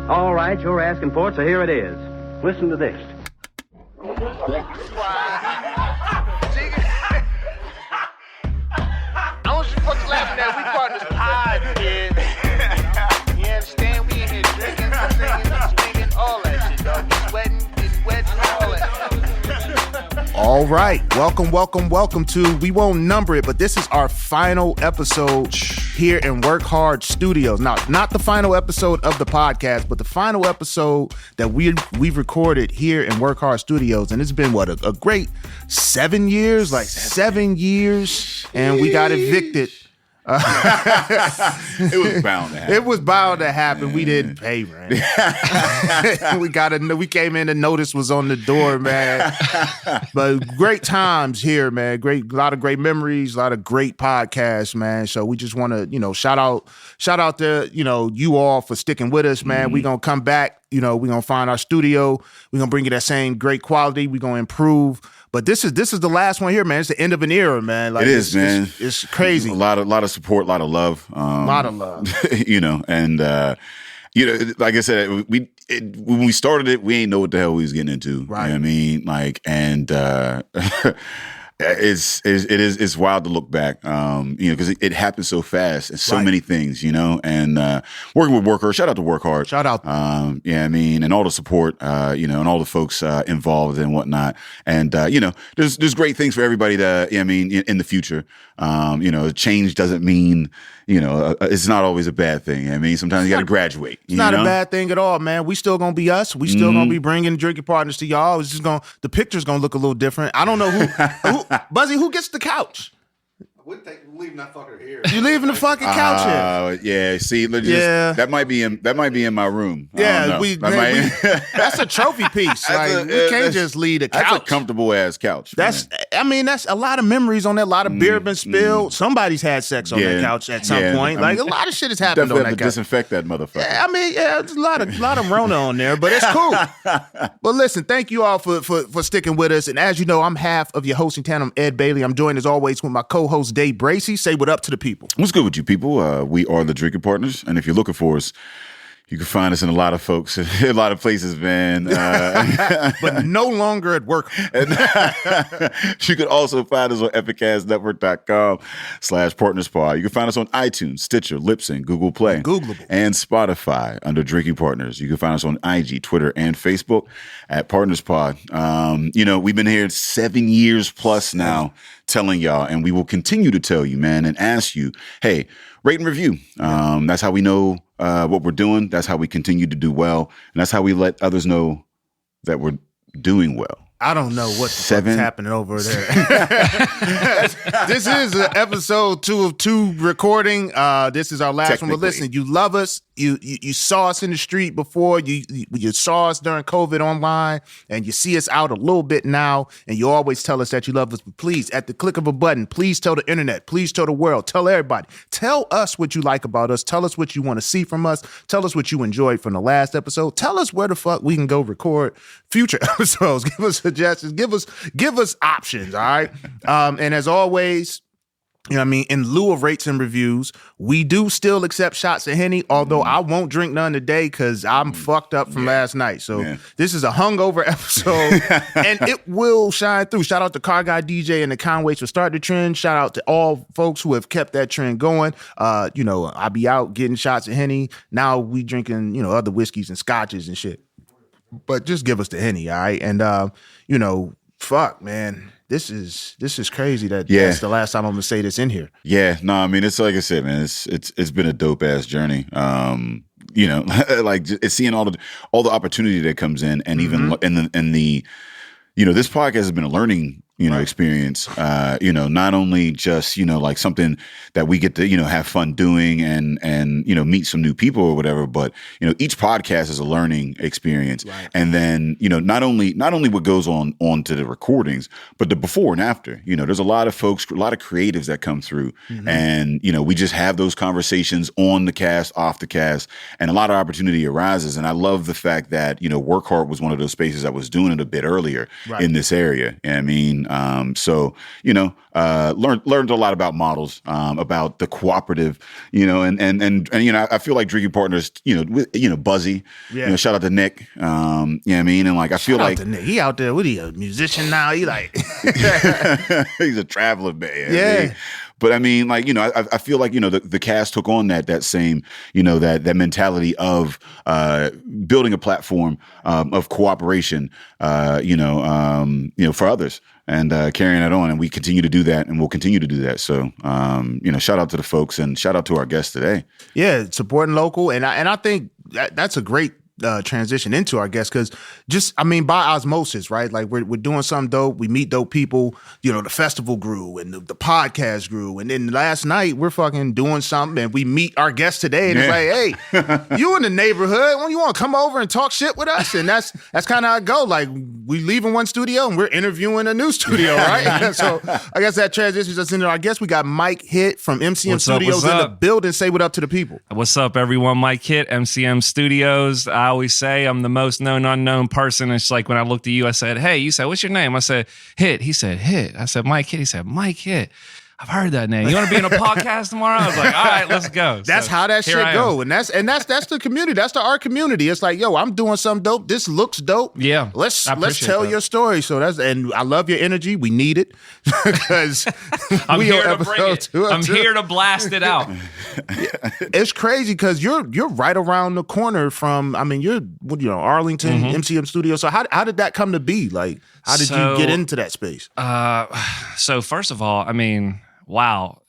All right, you're asking for it, so here it is. Listen to this. I want you fucks laughing at we part of this pod, kid. You understand? We in here drinking, singing, swinging, all that shit, dog. You sweating, getting wet, all that. All right, welcome to, we won't number it, but this is our final episode here in Work Hard Studios. Now, not the final episode of the podcast, but the final episode that we've recorded here in Work Hard Studios. And it's been, a great 7 years? Like 7 years, and we got evicted. It was bound to happen. It was bound to happen. We didn't pay rent. We came in, the notice was on the door, man. But great times here, man. A lot of great memories, a lot of great podcasts, man. So we just want to, shout out to, you all for sticking with us, man. We're going to come back. We're going to find our studio. We're going to bring you that same great quality. We're going to improve. But this is the last one here, man. It's the end of an era, man. Like, it is, man. It's crazy. A lot of support, a lot of love. A lot of love. And like I said, when we started it, we ain't know what the hell we was getting into. Right. You know what I mean? Like, and it's wild to look back, because it happened so fast and so many things, and working with Work Hard, shout out to Work Hard. Shout out. And all the support, and all the folks involved and whatnot. And, there's great things for everybody to, in the future. Change doesn't mean, it's not always a bad thing. Sometimes you got to graduate. It's not a bad thing at all, man. We still going to be us. We still going to be bringing drinking partners to y'all. It's just the picture's going to look a little different. I don't know who Buzzy, who gets the couch? We're leaving that fucker here. You leaving the fucking couch here? Yeah. See, that might be in my room. Yeah, that's a trophy piece. Like, we can't just leave the couch. That's a comfortable ass couch. That's a lot of memories on that. A lot of beer been spilled. Somebody's had sex on that couch at some point. Like, a lot of shit has happened on that couch. Disinfect that motherfucker. There's a lot of Rona on there, but it's cool. But listen, thank you all for sticking with us. And as you know, I'm half of your hosting tandem, Ed Bailey. I'm joined as always with my co-host Dave Bracey. Say what up to the people. What's good with you people? We are the Drinking Partners, and if you're looking for us, you can find us in a lot of folks, a lot of places, man. But no longer at work. You can also find us on epicastnetwork.com/partnerspod. You can find us on iTunes, Stitcher, Libsyn, Google Play, and Spotify under Drinking Partners. You can find us on IG, Twitter, and Facebook at PartnersPod. We've been here 7 years plus now telling y'all, and we will continue to tell you, man, and ask you, hey, rate and review. That's how we know what we're doing. That's how we continue to do well. And that's how we let others know that we're doing well. I don't know what the fuck's happening over there. This is episode 2 of 2 recording. This is our last one. But listen, you love us. You saw us in the street before. You saw us during COVID online, and you see us out a little bit now. And you always tell us that you love us. But please, at the click of a button, please tell the internet. Please tell the world. Tell everybody. Tell us what you like about us. Tell us what you want to see from us. Tell us what you enjoyed from the last episode. Tell us where the fuck we can go record future episodes. Give us suggestions. Give us options. All right. And as always, in lieu of rates and reviews, we do still accept shots of Henny, although I won't drink none today because I'm fucked up from last night. So this is a hungover episode, and it will shine through. Shout out to Car Guy DJ and the Conways for starting the trend. Shout out to all folks who have kept that trend going. I be out getting shots of Henny. Now we drinking, other whiskeys and scotches and shit. But just give us the Henny, all right? And, fuck, man. This is crazy that that's the last time I'm gonna say this in here. Yeah, no, it's like I said, man. It's been a dope ass journey. Like it's seeing all the opportunity that comes in, and even in the this podcast has been a learning experience, not only just, like something that we get to, have fun doing and meet some new people or whatever, but, each podcast is a learning experience. Right. And then, not only what goes on to the recordings, but the before and after, there's a lot of folks, a lot of creatives that come through and, we just have those conversations on the cast, off the cast, and a lot of opportunity arises. And I love the fact that, Work Hard was one of those spaces that was doing it a bit earlier in this area. And mean? So, learned a lot about models, about the cooperative, and I feel like drinking partners, Buzzy, shout out to Nick, you know what I mean? And like, I feel like he out there, what he a musician now? He like, he's a traveler, man. Yeah. But I mean, like, I feel like, the cast took on that same, that mentality of building a platform of cooperation, for others and carrying it on. And we continue to do that, and we'll continue to do that. So, shout out to the folks and shout out to our guests today. Yeah, supporting local. And I think that's a great transition into our guests, because by osmosis, right? Like we're doing something dope. We meet dope people. The festival grew and the podcast grew, and then last night we're fucking doing something and we meet our guest today, and it's like, hey, you in the neighborhood? When you want to come over and talk shit with us? And that's kind of how it go. Like we leave in one studio and we're interviewing a new studio, right? So I guess that transitions us into our guest. We got Mike Hitt from MCM Studios in the building. Say what up to the people. What's up, everyone? Mike Hitt, MCM Studios. I always say I'm the most known unknown person. It's like when I looked at you, I said, hey, you said, what's your name? I said, Hitt. He said, Hitt. I said, Mike Hitt. He said, Mike Hitt. I've heard that name. You want to be in a podcast tomorrow? I was like, all right, let's go. That's how that shit go. And that's the community. That's the art community. It's like, yo, I'm doing something dope. This looks dope. Yeah. Let's tell your story. So and I love your energy. We need it because I'm here to bring it. I'm here to blast it out. It's crazy because you're right around the corner from, you're Arlington, MCM Studio. So how did that come to be? Like, how did you get into that space? So first of all, wow.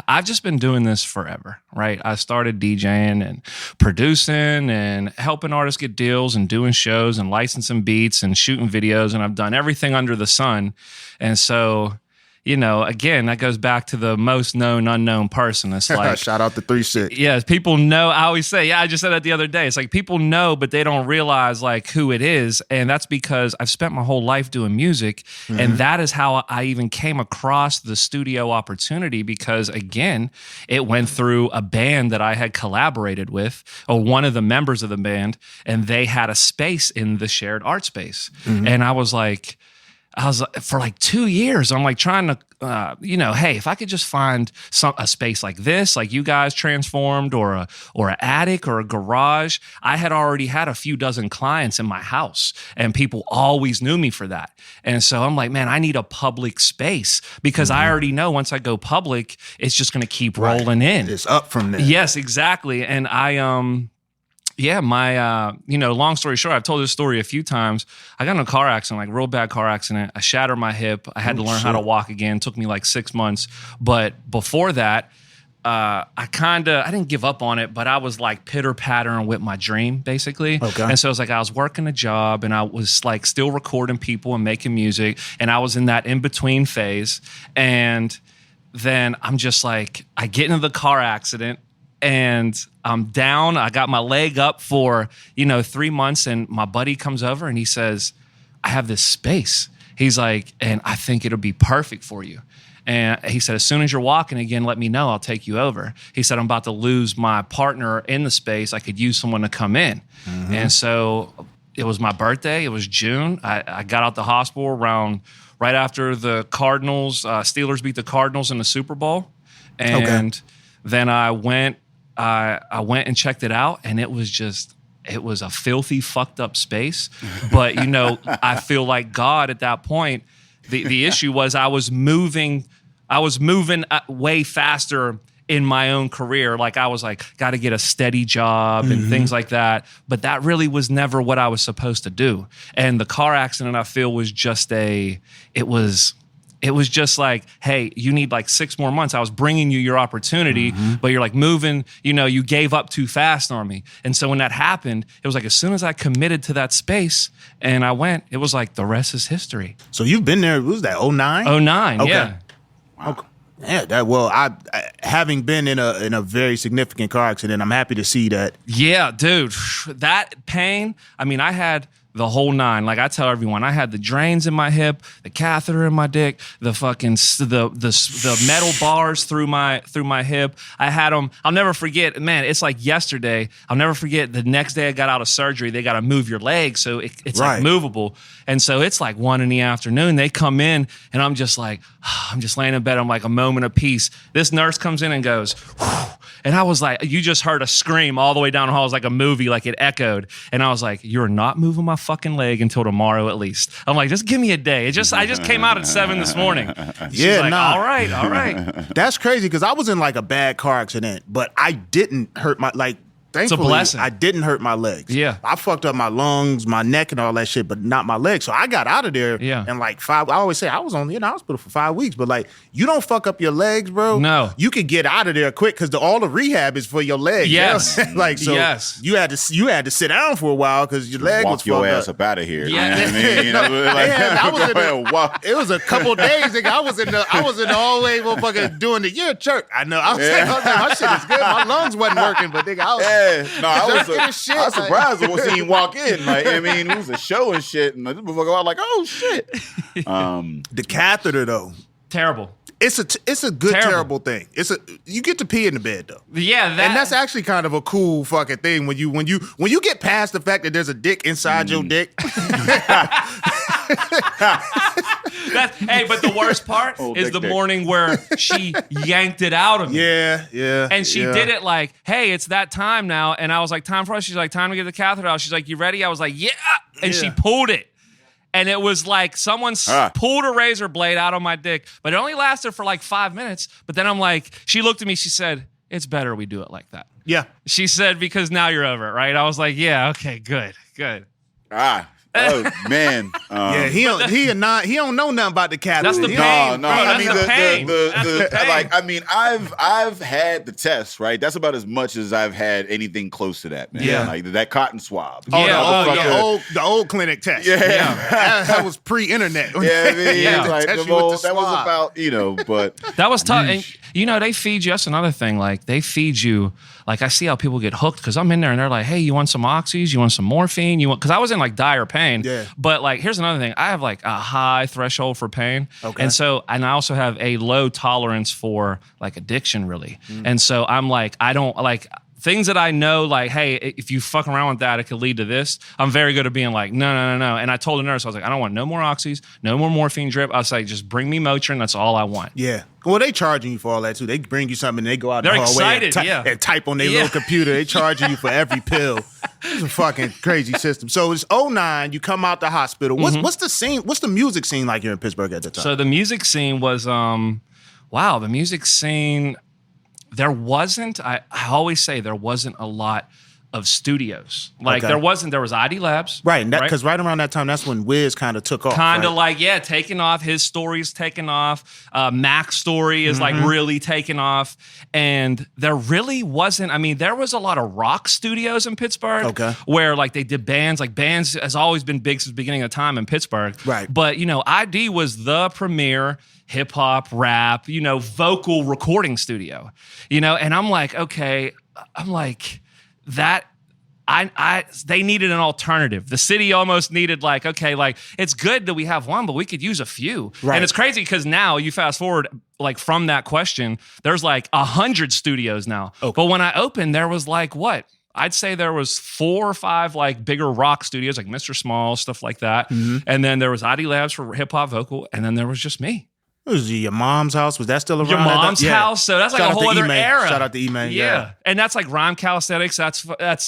I've just been doing this forever, right? I started DJing and producing and helping artists get deals and doing shows and licensing beats and shooting videos, and I've done everything under the sun. And so, again, that goes back to the most known unknown person. It's like shout out to 3-6. Yeah, people know. I always say, I just said that the other day. It's like people know, but they don't realize like who it is, and that's because I've spent my whole life doing music, and that is how I even came across the studio opportunity. Because again, it went through a band that I had collaborated with, or one of the members of the band, and they had a space in the shared art space, and I was for like 2 years, I'm like trying to, hey, if I could just find a space like this, like you guys transformed, or an attic or a garage. I had already had a few dozen clients in my house, and people always knew me for that. And so I'm like, man, I need a public space, because I already know once I go public, it's just going to keep rolling in. It's up from there. Yes, exactly. And long story short, I've told this story a few times. I got in a car accident, like real bad car accident. I shattered my hip. I had to learn how to walk again. It took me like 6 months. But before that, I didn't give up on it, but I was like pitter-pattering with my dream, basically. Okay. And so it was like I was working a job, and I was like still recording people and making music, and I was in that in-between phase. And then I'm just like, I get into the car accident, and I'm down. I got my leg up for, 3 months, and my buddy comes over and he says, I have this space. He's like, and I think it'll be perfect for you. And he said, as soon as you're walking again, let me know. I'll take you over. He said, I'm about to lose my partner in the space. I could use someone to come in. And so it was my birthday. It was June. I got out the hospital right after the Cardinals, Steelers beat the Cardinals in the Super Bowl. And then I went and checked it out, and it was a filthy, fucked up space. But, I feel like God at that point, the issue was I was moving way faster in my own career. Like I was like, got to get a steady job and things like that. But that really was never what I was supposed to do. And the car accident, I feel, was just it was just like, hey, you need like 6 more months. I was bringing you your opportunity, but you're like moving, you gave up too fast on me. And so when that happened, it was like as soon as I committed to that space and I went, it was like the rest is history. So you've been there, what was that, 09? 09, okay. Yeah. Wow. Okay. Yeah, I having been in a very significant car accident, I'm happy to see that. Yeah, dude, that pain, I had The whole nine. Like I tell everyone, I had the drains in my hip, the catheter in my dick, the fucking the metal bars through my hip. I had them. I'll never forget. Man, it's like yesterday. I'll never forget. The next day I got out of surgery. They got to move your leg, so it's like movable. And so it's like 1 PM. They come in, and I'm just like, I'm just laying in bed. I'm like a moment of peace. This nurse comes in and goes, whew. And I was like, you just heard a scream all the way down the hall. It was like a movie, like it echoed. And I was like, you're not moving my fucking leg until tomorrow at least. I'm like, just give me a day. I just came out at 7 this morning. She's like, all right. That's crazy because I was in like a bad car accident, but I didn't hurt my Thankfully, it's a blessing. I didn't hurt my legs. Yeah. I fucked up my lungs, my neck, and all that shit, but not my legs. So I got out of there in like 5. I always say I was in the hospital for 5 weeks, but like you don't fuck up your legs, bro. No. You could get out of there quick because all the rehab is for your legs. Yes. Like so you had to sit down for a while because your leg was fucked up. Walk your ass up out of here. Yeah. You know what I mean? It was a couple of days, nigga. I was in the hallway, motherfucker, doing the church. I know. I was saying, my shit is good. My lungs wasn't working, but nigga, I was surprised when I seen him walk in. Like, I mean, it was a show and shit, and this motherfucker was like, "Oh shit." The catheter though, terrible. It's a good terrible thing. You get to pee in the bed though. Yeah, and that's actually kind of a cool fucking thing when you get past the fact that there's a dick inside your dick. But the worst part is the morning where she yanked it out of me. Yeah. And she did it like, hey, it's that time now. And I was like, time for us? She's like, time to get the catheter out. She's like, you ready? I was like, yeah. And she pulled it. And it was like someone pulled a razor blade out of my dick. But it only lasted for like 5 minutes. But then I'm like, she looked at me, she said, it's better we do it like that. Yeah. She said, because now you're over it, right? I was like, yeah, okay, good. Oh man! He don't know nothing about the catheter. That's the pain. No. Bro, I mean the pain. I've had the test. Right, that's about as much as I've had anything close to that, man. Yeah, like that cotton swab. The old clinic test. Yeah. That was pre-internet. Yeah, like that was about but that was tough. And they feed you. That's another thing. Like they feed you. Like I see how people get hooked because I'm in there and they're like, hey, you want some oxys? You want some morphine? Because I was in like dire pain. Yeah. But like, here's another thing. I have like a high threshold for pain. Okay. And I also have a low tolerance for like addiction really. And so I'm like, I don't like things that I know, like, hey, if you fuck around with that, it could lead to this. I'm very good at being like, no. And I told the nurse, I was like, I don't want no more oxys, no more morphine drip. I was like, just bring me Motrin. That's all I want. Yeah. Well, they charging you for all that too. They bring you something and they go out They're the hallway excited, and type on their little computer. They charging you for every pill. It's a fucking crazy system. So it's 2009. You come out the hospital. What's the scene? What's the music scene like here in Pittsburgh at the time? So the music scene was, the music scene. There wasn't. I always say there wasn't a lot of studios. Like there was ID Labs. Right. Because right around that time, that's when Wiz kind of took off. Taking off. His story's taking off. Mac's story is like really taking off. And there really wasn't, there was a lot of rock studios in Pittsburgh. Okay. Where like they did bands. Like bands has always been big since the beginning of time in Pittsburgh. Right. But, ID was the premier hip hop, rap, vocal recording studio. And I'm like, okay, they needed an alternative. The city almost needed it's good that we have one, but we could use a few. Right. And it's crazy because now you fast forward from that question, there's 100 studios now. Okay. But when I opened, there was I'd say there was 4 or 5 bigger rock studios like Mr. Small, stuff like that. Mm-hmm. And then there was ID Labs for hip hop vocal. And then there was just me. Was your mom's house? Was that still around? Your mom's house? So that's a whole other era. Shout out to E-Man. Yeah. And that's Rhyme Calisthenics. That's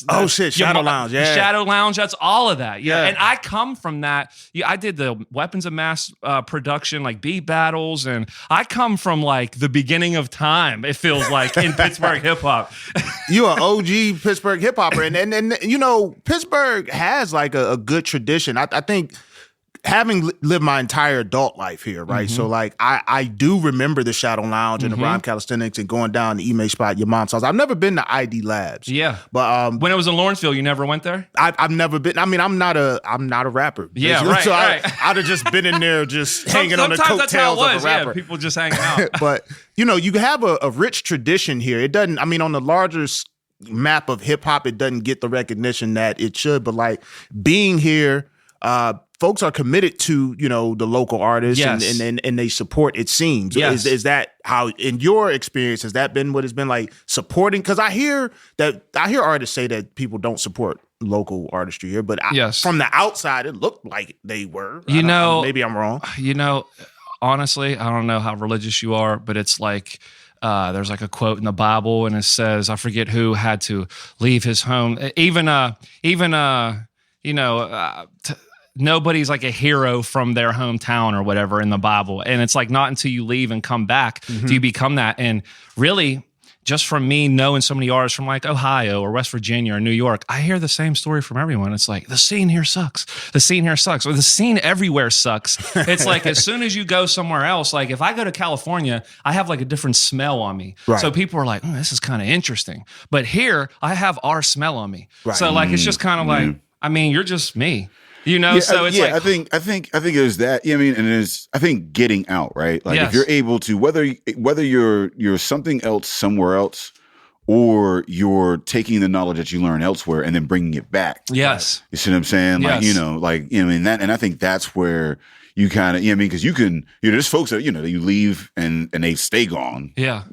oh shit, Shadow Lounge. Yeah. Shadow Lounge. That's all of that. Yeah. And I come from that. I did the weapons of mass production, beat battles. And I come from the beginning of time, it feels like, in Pittsburgh hip hop. You are OG Pittsburgh hip hopper. And Pittsburgh has a good tradition. I think having lived my entire adult life here, right? Mm-hmm. So I do remember the Shadow Lounge and the Rhyme Calisthenics and going down the E-May spot, your mom's house. I've never been to ID Labs. Yeah. But when it was in Lawrenceville, you never went there? I've never been. I'm not a rapper. Yeah, right. So right. I'd have just been in there just hanging on the coattails of a rapper. Yeah, people just hanging out. But you have a rich tradition here. It doesn't, on the larger map of hip hop, it doesn't get the recognition that it should. But being here, folks are committed to, the local artists Yes. and they support, it seems. Yes. Is that how, in your experience, has that been what it's been like supporting? Because I hear artists say that people don't support local artistry here, but Yes. from the outside, it looked like they were. Maybe I'm wrong. Honestly, I don't know how religious you are, but it's like there's like a quote in the Bible, and it says, I forget who had to leave his home. Nobody's like a hero from their hometown or whatever in the Bible. And it's like not until you leave and come back do you become that. And really, just from me knowing so many artists from like Ohio or West Virginia or New York, I hear the same story from everyone. It's like, the scene here sucks. The scene here sucks. Or the scene everywhere sucks. It's like, as soon as you go somewhere else, like if I go to California, I have like a different smell on me. Right. So people are like, this is kind of interesting. But here, I have our smell on me. Right. So like, it's just kind of like, you're just me. So it's like, I think there's that. Yeah, and there's, I think, getting out, right? Like Yes. if you're able to, whether you're something else somewhere else, or you're taking the knowledge that you learn elsewhere and then bringing it back. yes. You see what I'm saying? Yes. That, and I think that's where you kind of, because you can, there's folks that, that you leave and they stay gone. Yeah.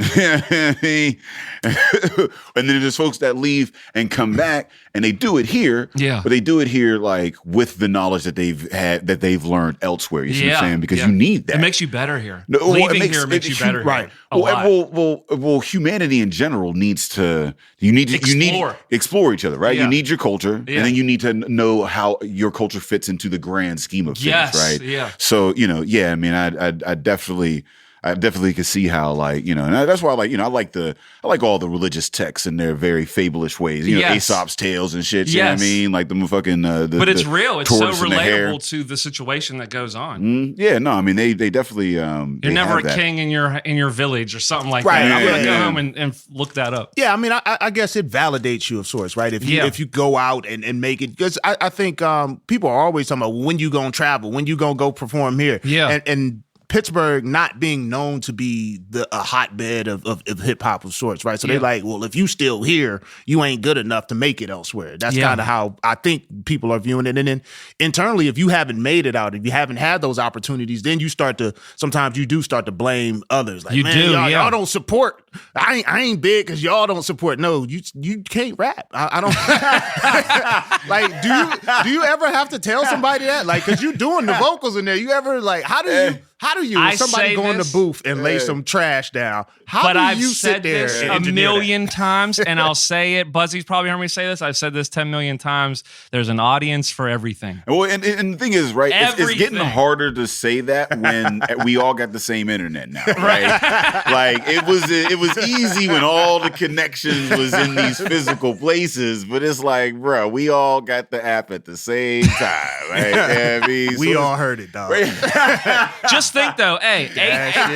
And then there's folks that leave and come back and they do it here. Yeah. But they do it here like with the knowledge that they've learned elsewhere. You see what I'm saying? Because you need that. It makes you better here. No, Leaving here makes you better right. here. A lot. Well, humanity in general needs to explore each other, right? Yeah. You need your culture, and then you need to know how your culture fits into the grand scheme of things, Yes, right? yeah. So, I definitely could see how, and that's why I like all the religious texts in their very fableish ways. Yes. Aesop's tales and shit. You Yes. know what I mean? Like the fucking But it's real. It's so tortoise and the hare. relatable to the situation that goes on. Yeah, no, they definitely. You're never a king in your village or something like Right, that. I'm gonna yeah. go home and look that up. Yeah, I guess it validates you of sorts, right? If you go out and make it, because I think people are always talking about when you gonna travel, when you gonna go perform here. Yeah. And Pittsburgh not being known to be a hotbed of hip hop of sorts, right? So they're like, well, if you still here, you ain't good enough to make it elsewhere. That's kind of how I think people are viewing it. And then internally, if you haven't made it out, if you haven't had those opportunities, then sometimes you do start to blame others. Like, y'all don't support. I ain't big because y'all don't support. No, you can't rap. I don't. Like, do you ever have to tell somebody that? Like, because you're doing the vocals in there. You ever like, how do you? If somebody go in the booth and lay some trash down, I've you said sit there this and a engineer million that? times, and I'll say it. Buzzy's probably heard me say this. I've said this 10 million times. There's an audience for everything. Well, and the thing is, right, it's getting Everything. harder to say that when we all got the same internet now, right? Like it was easy when all the connections was in these physical places, but it's like, bro, we all got the app at the same time, right? We all heard it, dog. Right? Just think though,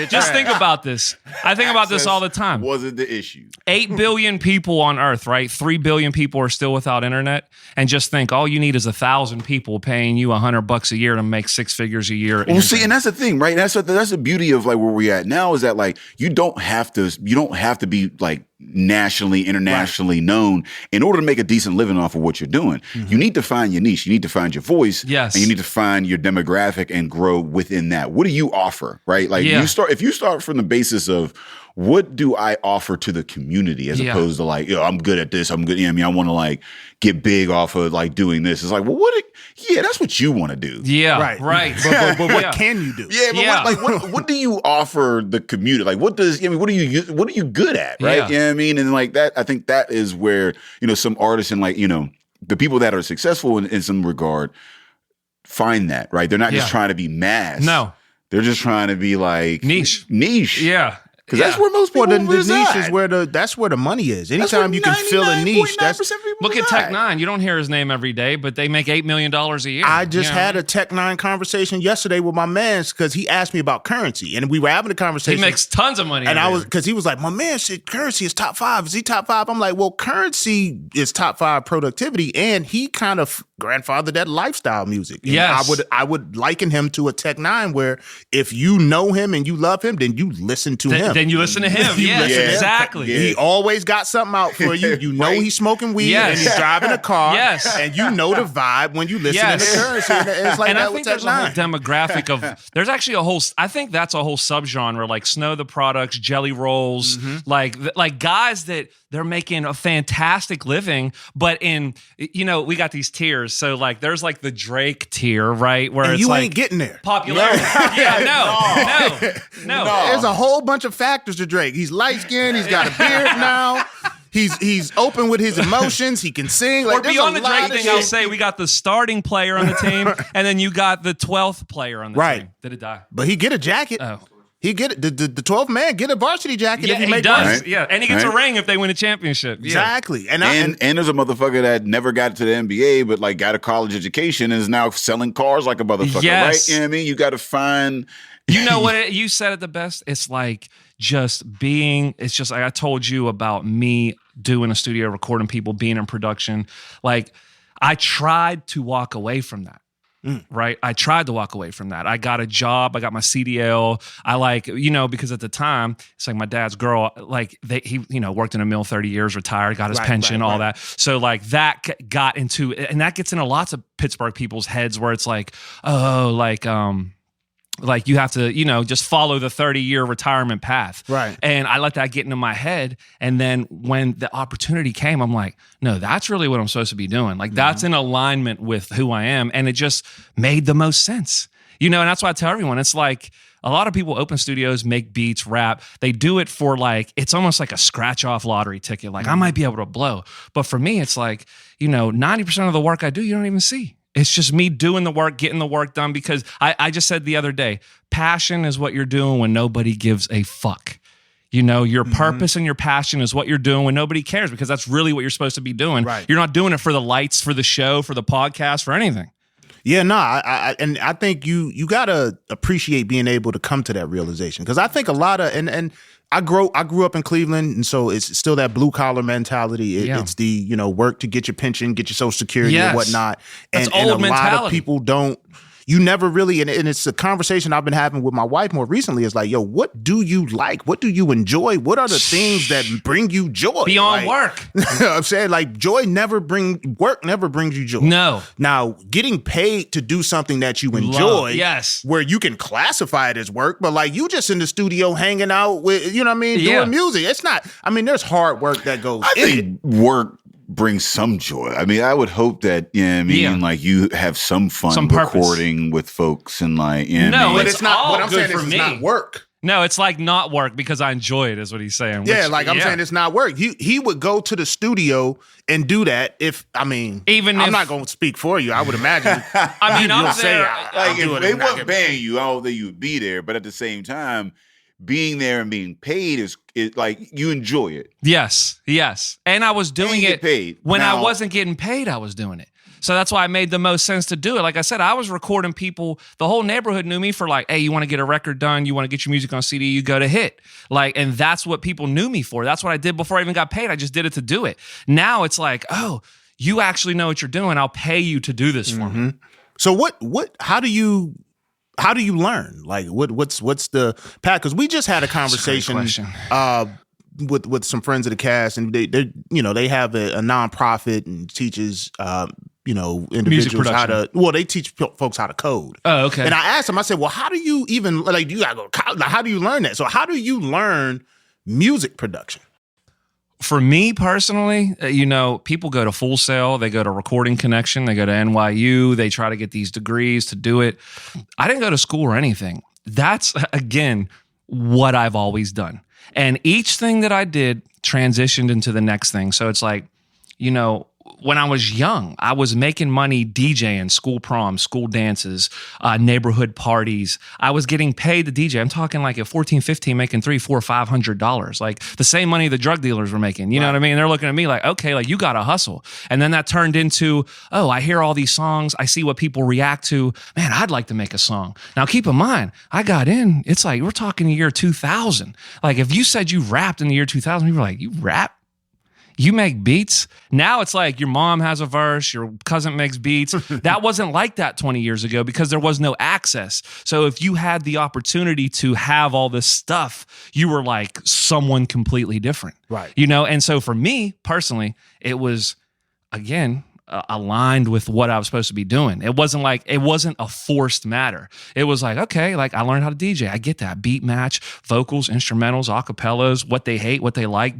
just think about this. I think about this all the time. Wasn't the issue. 8 billion people on Earth, right? 3 billion people are still without internet. And just think, all you need is 1,000 people paying you $100 a year to make 6 figures a year. Well, see, and that's the thing, right? That's the beauty of like where we're at now is that like you don't have to be like nationally, internationally known in order to make a decent living off of what you're doing. You need to find your niche. You need to find your voice. Yes. And you need to find your demographic and grow within that. What do you offer, right? Like if you start from the basis of what do I offer to the community as opposed to like, I'm good at this. I'm good. I want to like get big off of like doing this. It's like, well, that's what you want to do. Yeah. Right. But what can you do? Yeah, but what do you offer the community? Like, what are you good at, right? Yeah. You know what I mean? And like that, I think that is where, some artists and like, the people that are successful in some regard find that, right? They're not just trying to be mass. No. They're just trying to be like Niche. Yeah. Because that's where most people the niche is reside. that's where the money is. Anytime you can fill a niche, Look at Tech Nine. You don't hear his name every day, but they make $8 million a year. I just had a Tech Nine conversation yesterday with my man because he asked me about currency, and we were having a conversation. He makes tons of money. And because he was like, my man said currency is top 5. Is he top 5? I'm like, well, currency is top 5 productivity, and he kind of grandfathered that lifestyle music. And yes, I would liken him to a Tech Nine, where if you know him and you love him, then you listen to him. Then you listen to him. Yes, Yeah. exactly. Yeah. He always got something out for you. You know he's smoking weed Yes. and he's driving a car. Yes. And you know the vibe when you listen Yes. to the Currency. And it's like And that I with think Tech there's a whole Nine. demographic of, there's actually a whole, I think that's a whole subgenre, like Snow the Products, Jelly Rolls, like guys that they're making a fantastic living, but we got these tiers. So like there's like the Drake tier, right? Where And it's you like ain't getting there. popularity. No. There's a whole bunch of factors to Drake. He's light skinned. He's got a beard now. He's open with his emotions. He can sing. Like, Or there's beyond a the Drake lot of thing, I'll shit. say we got the starting player on the team, and then you got the 12th player on the Right. team. Did it die? But he get a jacket. Oh. He get it. The 12th man get a varsity jacket Yeah, if he he make does. money. Right. Yeah, and he gets a Right. ring if they win a championship. Yeah. Exactly. And And there's a motherfucker that never got to the NBA, but like got a college education and is now selling cars like a motherfucker, Yes. right? You know what I mean? You got to find. You know what? You said it the best. It's like it's just like I told you about me doing a studio, recording people, being in production. Like I tried to walk away from that. Right. I tried to walk away from that. I got a job. I got my CDL. Because at the time, it's like my dad's girl, like he worked in a mill 30 years, retired, got his pension, all that. So like that got into, and that gets into lots of Pittsburgh people's heads where it's like, like you have to, just follow the 30-year retirement path. Right. And I let that get into my head. And then when the opportunity came, I'm like, no, that's really what I'm supposed to be doing. Like that's in alignment with who I am. And it just made the most sense. And that's why I tell everyone, it's like a lot of people open studios, make beats, rap. They do it for like, it's almost like a scratch off lottery ticket. Like I might be able to blow. But for me, it's like, 90% of the work I do, you don't even see. It's just me doing the work, getting the work done, because I just said the other day, passion is what you're doing when nobody gives a fuck. Your purpose and your passion is what you're doing when nobody cares, because that's really what you're supposed to be doing. Right. You're not doing it for the lights, for the show, for the podcast, for anything. Yeah, no, I think you gotta appreciate being able to come to that realization, because I think a lot of and I grew up in Cleveland, and so it's still that blue collar mentality. It's the work to get your pension, get your Social Security and whatnot. That's And old a lot of mentality. people don't. You never really, and it's a conversation I've been having with my wife more recently. Is like, yo, what do you like? What do you enjoy? What are the things that bring you joy? Beyond Like, work. I'm saying, like, work never brings you joy. No. Now, getting paid to do something that you enjoy, yes. where you can classify it as work, but like you just in the studio hanging out with, doing music. It's not. I mean, there's hard work that goes. I think work brings some joy. I mean, I would hope that, like you have some fun Some purpose. recording with folks and like, No, But it's it's not. all What I'm good saying for is, me. it's not work. No, it's like not work because I enjoy it, is what he's saying. Yeah, like I'm saying, it's not work. He would go to the studio and do that I'm not going to speak for you. I would imagine. I'm you'll say, there. I'll like do if it they and not weren't get- paying you, I don't think you'd be there. But at the same time, being there and being paid is like you enjoy it. Yes. And I was doing And you it get paid. when I Now- wasn't getting paid, I was doing it. So that's why it made the most sense to do it. Like I said, I was recording people. The whole neighborhood knew me for like, hey, you want to get a record done? You want to get your music on CD? You go to Hitt. Like, and that's what people knew me for. That's what I did before I even got paid. I just did it to do it. Now it's like, oh, you actually know what you're doing. I'll pay you to do this for me. So how do you learn? Like what's the path? Because we just had a conversation question. With some friends of the cast, and they have a nonprofit and teaches individuals how production. to. Well, they teach folks how to code. Oh, okay. And I asked them, I said, well, how do you even like? You gotta go to college. Like, how do you learn that? So how do you learn music production? For me personally, people go to Full Sail, they go to Recording Connection, they go to NYU, they try to get these degrees to do it. I didn't go to school or anything. That's, again, what I've always done. And each thing that I did transitioned into the next thing. So it's like, when I was young, I was making money DJing, school proms, school dances, neighborhood parties. I was getting paid to DJ. I'm talking like at 14, 15, making $300, $400, $500, like the same money the drug dealers were making. You know what I mean? They're looking at me like, okay, like you got to hustle. And then that turned into, oh, I hear all these songs. I see what people react to. Man, I'd like to make a song. Now, keep in mind, I got in, it's like, we're talking the year 2000. Like if you said you rapped in the year 2000, people were like, you rap? You make beats. Now it's like your mom has a verse, your cousin makes beats. That wasn't like that 20 years ago because there was no access. So if you had the opportunity to have all this stuff, you were like someone completely different. Right. You know, and so for me personally, it was, again, aligned with what I was supposed to be doing. It wasn't a forced matter. It was like, okay, like I learned how to DJ. I get that. Beat match, vocals, instrumentals, acapellas, what they hate, what they like,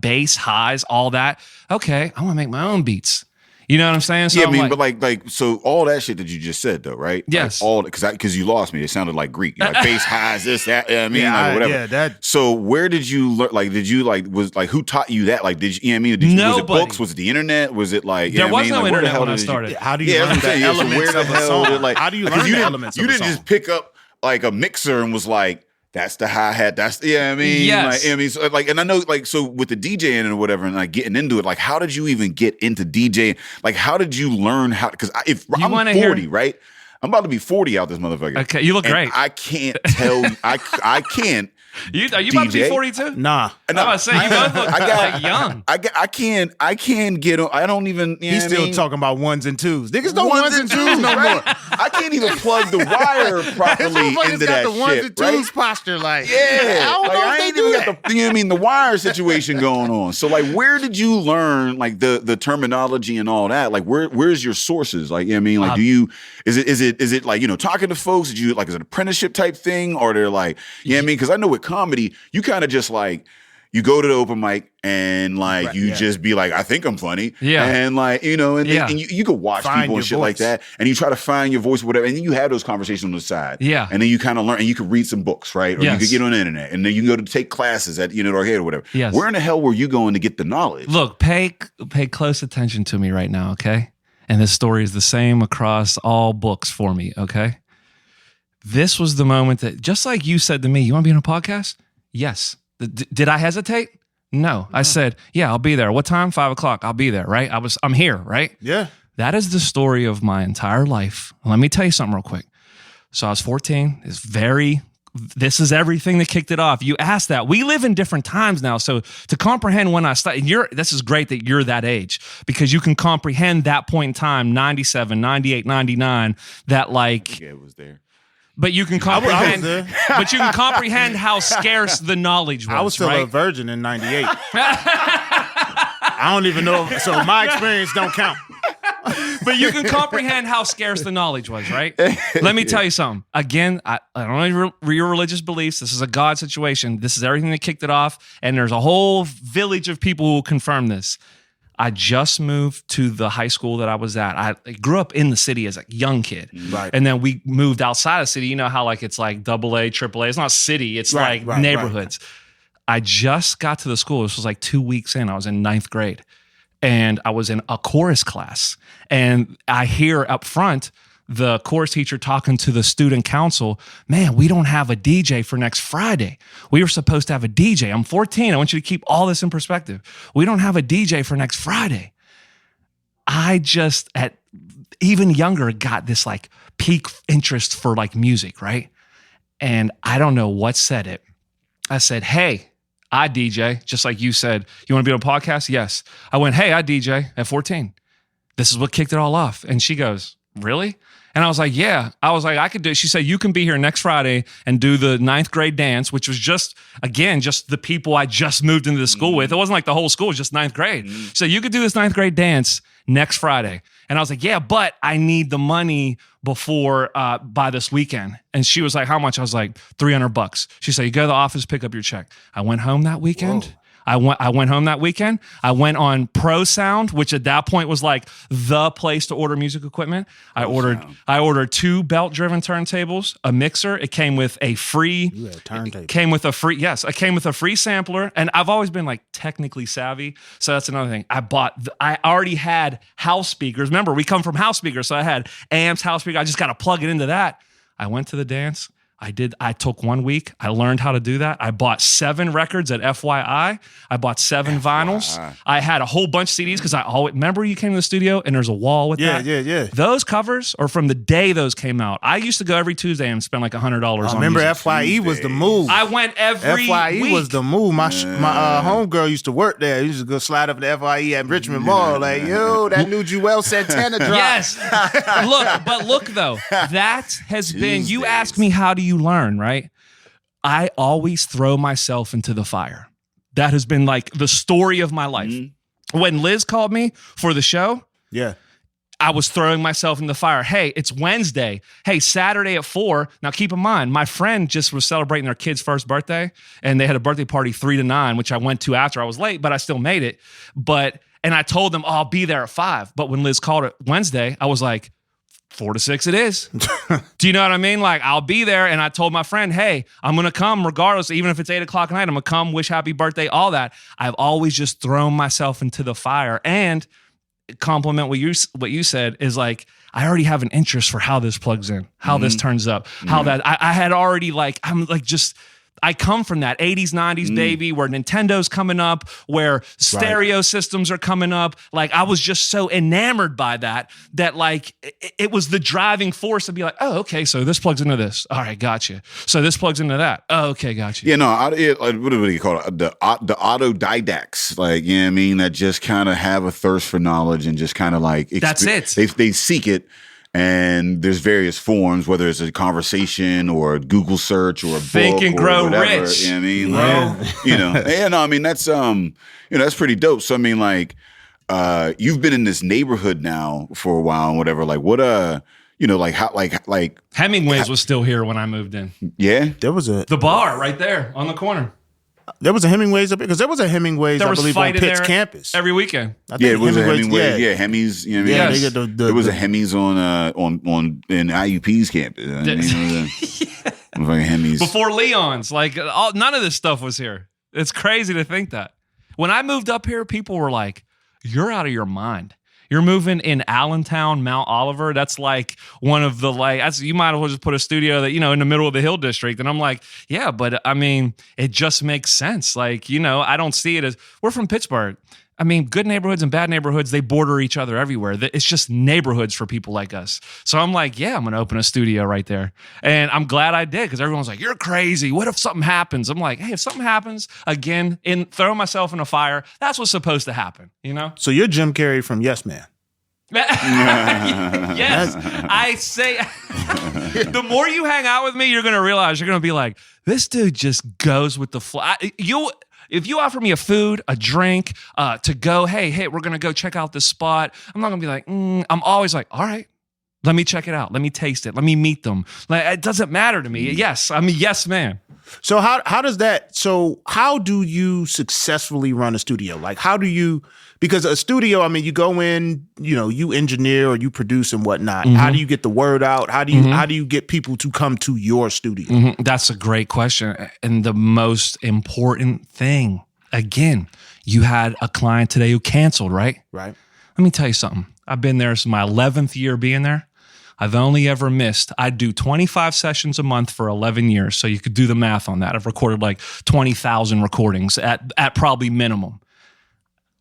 bass, highs, all that. Okay, I want to make my own beats. You know what I'm saying? So yeah, I'm but like, so all that shit that you just said, though, right? Yes. Like all because you lost me. It sounded like Greek, like bass, highs, this, that. You know what I mean, like whatever. Yeah, that. So where did you learn? Like, did you was who taught you that? Like, did you? You know what I mean? Was it books? Was it the internet? Was it like? There was no like, internet when I started. How do you learn the elements of a song? How do you learn the elements of a song? You didn't just pick up like a mixer and was like, that's the hi-hat, that's the, I mean? Yes. Like, I mean, so like, and I know, like, so with the DJing and whatever, and like getting into it, like, how did you even get into DJing? Like, how did you learn how, because if I'm 40, right? I'm about to be 40 out this motherfucker. Okay, you look great. I can't tell, I can't. Are you about to be 42? Nah. I'm about to say, you both look like young. I can't get on. I don't even. You know He's still talking about ones and twos. Niggas don't ones and twos no right? more. I can't even plug the wire properly into that got the ones shit, and twos right? posture, like, Yeah, I don't know if I they ain't do even that. got the, you know what I mean, the wire situation going on. So like, where did you learn like the terminology and all that? Like, where's your sources? Like, you know what I mean, like, is it like, you know, talking to folks? Did you like, is it an apprenticeship type thing, or they're like, you know what I mean? Because I know with comedy, you kind of just like, you go to the open mic and like just be like, I think I'm funny. Yeah. And like, you know, and you could watch people and shit like that. And you try to find your voice, whatever. And then you have those conversations on the side. Yeah. And then you kind of learn, and you could read some books, right? Or you could get on the internet, and then you can go to take classes at, you know, or whatever. Yes. Where in the hell were you going to get the knowledge? Look, pay close attention to me right now, okay? And this story is the same across all books for me, okay? This was the moment that, just like you said to me, you want to be on a podcast? Yes. Did I hesitate? No. I said, yeah, I'll be there. What time? 5 o'clock. I'll be there, right? I'm here, right? Yeah. That is the story of my entire life. Let me tell you something real quick. So I was 14. This is everything that kicked it off. You asked that. We live in different times now. So to comprehend when I started, this is great that you're that age, because you can comprehend that point in time, 97, 98, 99, that like. Yeah, it was there. But you can comprehend. But you can comprehend how scarce the knowledge was. I was still a virgin in '98. I don't even know. So my experience don't count. But you can comprehend how scarce the knowledge was, right? Let me tell you something. Again, I don't know your religious beliefs. This is a God situation. This is everything that kicked it off. And there's a whole village of people who will confirm this. I just moved to the high school that I was at. I grew up in the city as a young kid. Right. And then we moved outside of the city. You know how like it's like AA, AAA. It's not city. It's neighborhoods. Right. I just got to the school. This was like 2 weeks in. I was in 9th grade. And I was in a chorus class. And I hear up front the chorus teacher talking to the student council, man, we don't have a DJ for next Friday. We were supposed to have a DJ. I'm 14. I want you to keep all this in perspective. We don't have a DJ for next Friday. I just, at even younger, got this like peak interest for like music, right? And I don't know what said it. I said, hey, I DJ, just like you said. You want to be on a podcast? Yes. I went, hey, I DJ at 14. This is what kicked it all off. And she goes, really? And I was like, yeah. I was like, I could do it. She said, you can be here next Friday and do the 9th grade dance, which was just the people I just moved into the school with. It wasn't like the whole school, it was just 9th grade. So you could do this 9th grade dance next Friday. And I was like, yeah, but I need the money before, by this weekend. And she was like, how much? I was like, $300. She said, you go to the office, pick up your check. I went home that weekend. Whoa. I went home that weekend. I went on Pro Sound, which at that point was like the place to order music equipment. I ordered 2 belt-driven turntables, a mixer. It came with a free turntable. It came with a free sampler. And I've always been like technically savvy, so that's another thing. I already had house speakers. Remember, we come from house speakers, so I had amps, house speakers. I just got to plug it into that. I went to the dance. I took 1 week. I learned how to do that. I bought 7 records at FYI. I bought 7 vinyls. I had a whole bunch of CDs because I always remember you came to the studio and there's a wall with that. Yeah. Those covers are from the day those came out. I used to go every Tuesday and spend like $100 on remember music. FYE was the move. I went every FYE week. was the move. My homegirl used to work there. Used to go slide up to FYE at Richmond Mall. Like, yo, that new Jewel Santana drop. Yes. Look though, that has been, you ask me, how do you learn, right? I always throw myself into the fire. That has been like the story of my life. When Liz called me for the show, I was throwing myself in the fire. Hey, it's Wednesday. Hey, Saturday at 4. Now, keep in mind, my friend just was celebrating their kid's first birthday, and they had a birthday party 3 to 9, which I went to after. I was late, but I still made it. And I told them, I'll be there at 5. But when Liz called it Wednesday, I was like, 4 to 6 it is. Do you know what I mean? Like, I'll be there. And I told my friend, hey, I'm going to come regardless. Even if it's 8 o'clock at night, I'm going to come, wish happy birthday, all that. I've always just thrown myself into the fire. And compliment what you said is like, I already have an interest for how this plugs in, how this turns up, how that I had already I come from that 80s, 90s baby where Nintendo's coming up, where stereo systems are coming up. Like, I was just so enamored by that like it was the driving force to be like, oh, okay, so this plugs into this. All right, gotcha. So this plugs into that. Oh, okay, gotcha. Yeah, no, what do you call it? The autodidacts, like, you know what I mean, that just kind of have a thirst for knowledge and just kind of like, that's it. They seek it. And there's various forms, whether it's a conversation or a Google search or a Think book and or grow whatever. rich. You know what I mean? Like, I mean, that's that's pretty dope. So I mean, like, you've been in this neighborhood now for a while and whatever. Like, what like Hemingway's was still here when I moved in. Yeah, There was The bar right there on the corner. a Hemingway's up because there was a Hemingway's, There I was believe, on fighting Pitt's there campus. every weekend. I yeah, think it was a Hemingway. Yeah, Yeah, Hemi's. You know what I mean? yeah. Yes. They get There was a Hemi's on in IUP's campus. You know what I mean? Fucking Hemi's. Before Leon's, like, none of this stuff was here. It's crazy to think that. When I moved up here, people were like, you're out of your mind. You're moving in Allentown, Mount Oliver. That's like one of the you might as well just put a studio that, in the middle of the Hill District. And I'm like, yeah, but I mean, it just makes sense. Like, I don't see it as, we're from Pittsburgh. I mean, good neighborhoods and bad neighborhoods, they border each other everywhere. It's just neighborhoods for people like us. So I'm like, yeah, I'm going to open a studio right there. And I'm glad I did because everyone's like, you're crazy. What if something happens? I'm like, hey, if something happens, again, throw myself in a fire, that's what's supposed to happen, So you're Jim Carrey from Yes Man. Yes, I say, the more you hang out with me, you're going to realize, you're going to be like, this dude just goes with the flow. If you offer me a food, a drink, to go, hey, we're going to go check out this spot, I'm not going to be like, I'm always like, all right, let me check it out. Let me taste it. Let me meet them. Like, it doesn't matter to me. Yes, I'm a yes man. So how do you successfully run a studio? Like, because a studio, I mean, you go in, you engineer or you produce and whatnot. How do you get the word out? How do you get people to come to your studio? That's a great question. And the most important thing, again, you had a client today who canceled, right? Right. Let me tell you something. I've been there. This is my 11th year being there. I've only ever missed, I do 25 sessions a month for 11 years. So you could do the math on that. I've recorded like 20,000 recordings at probably minimum.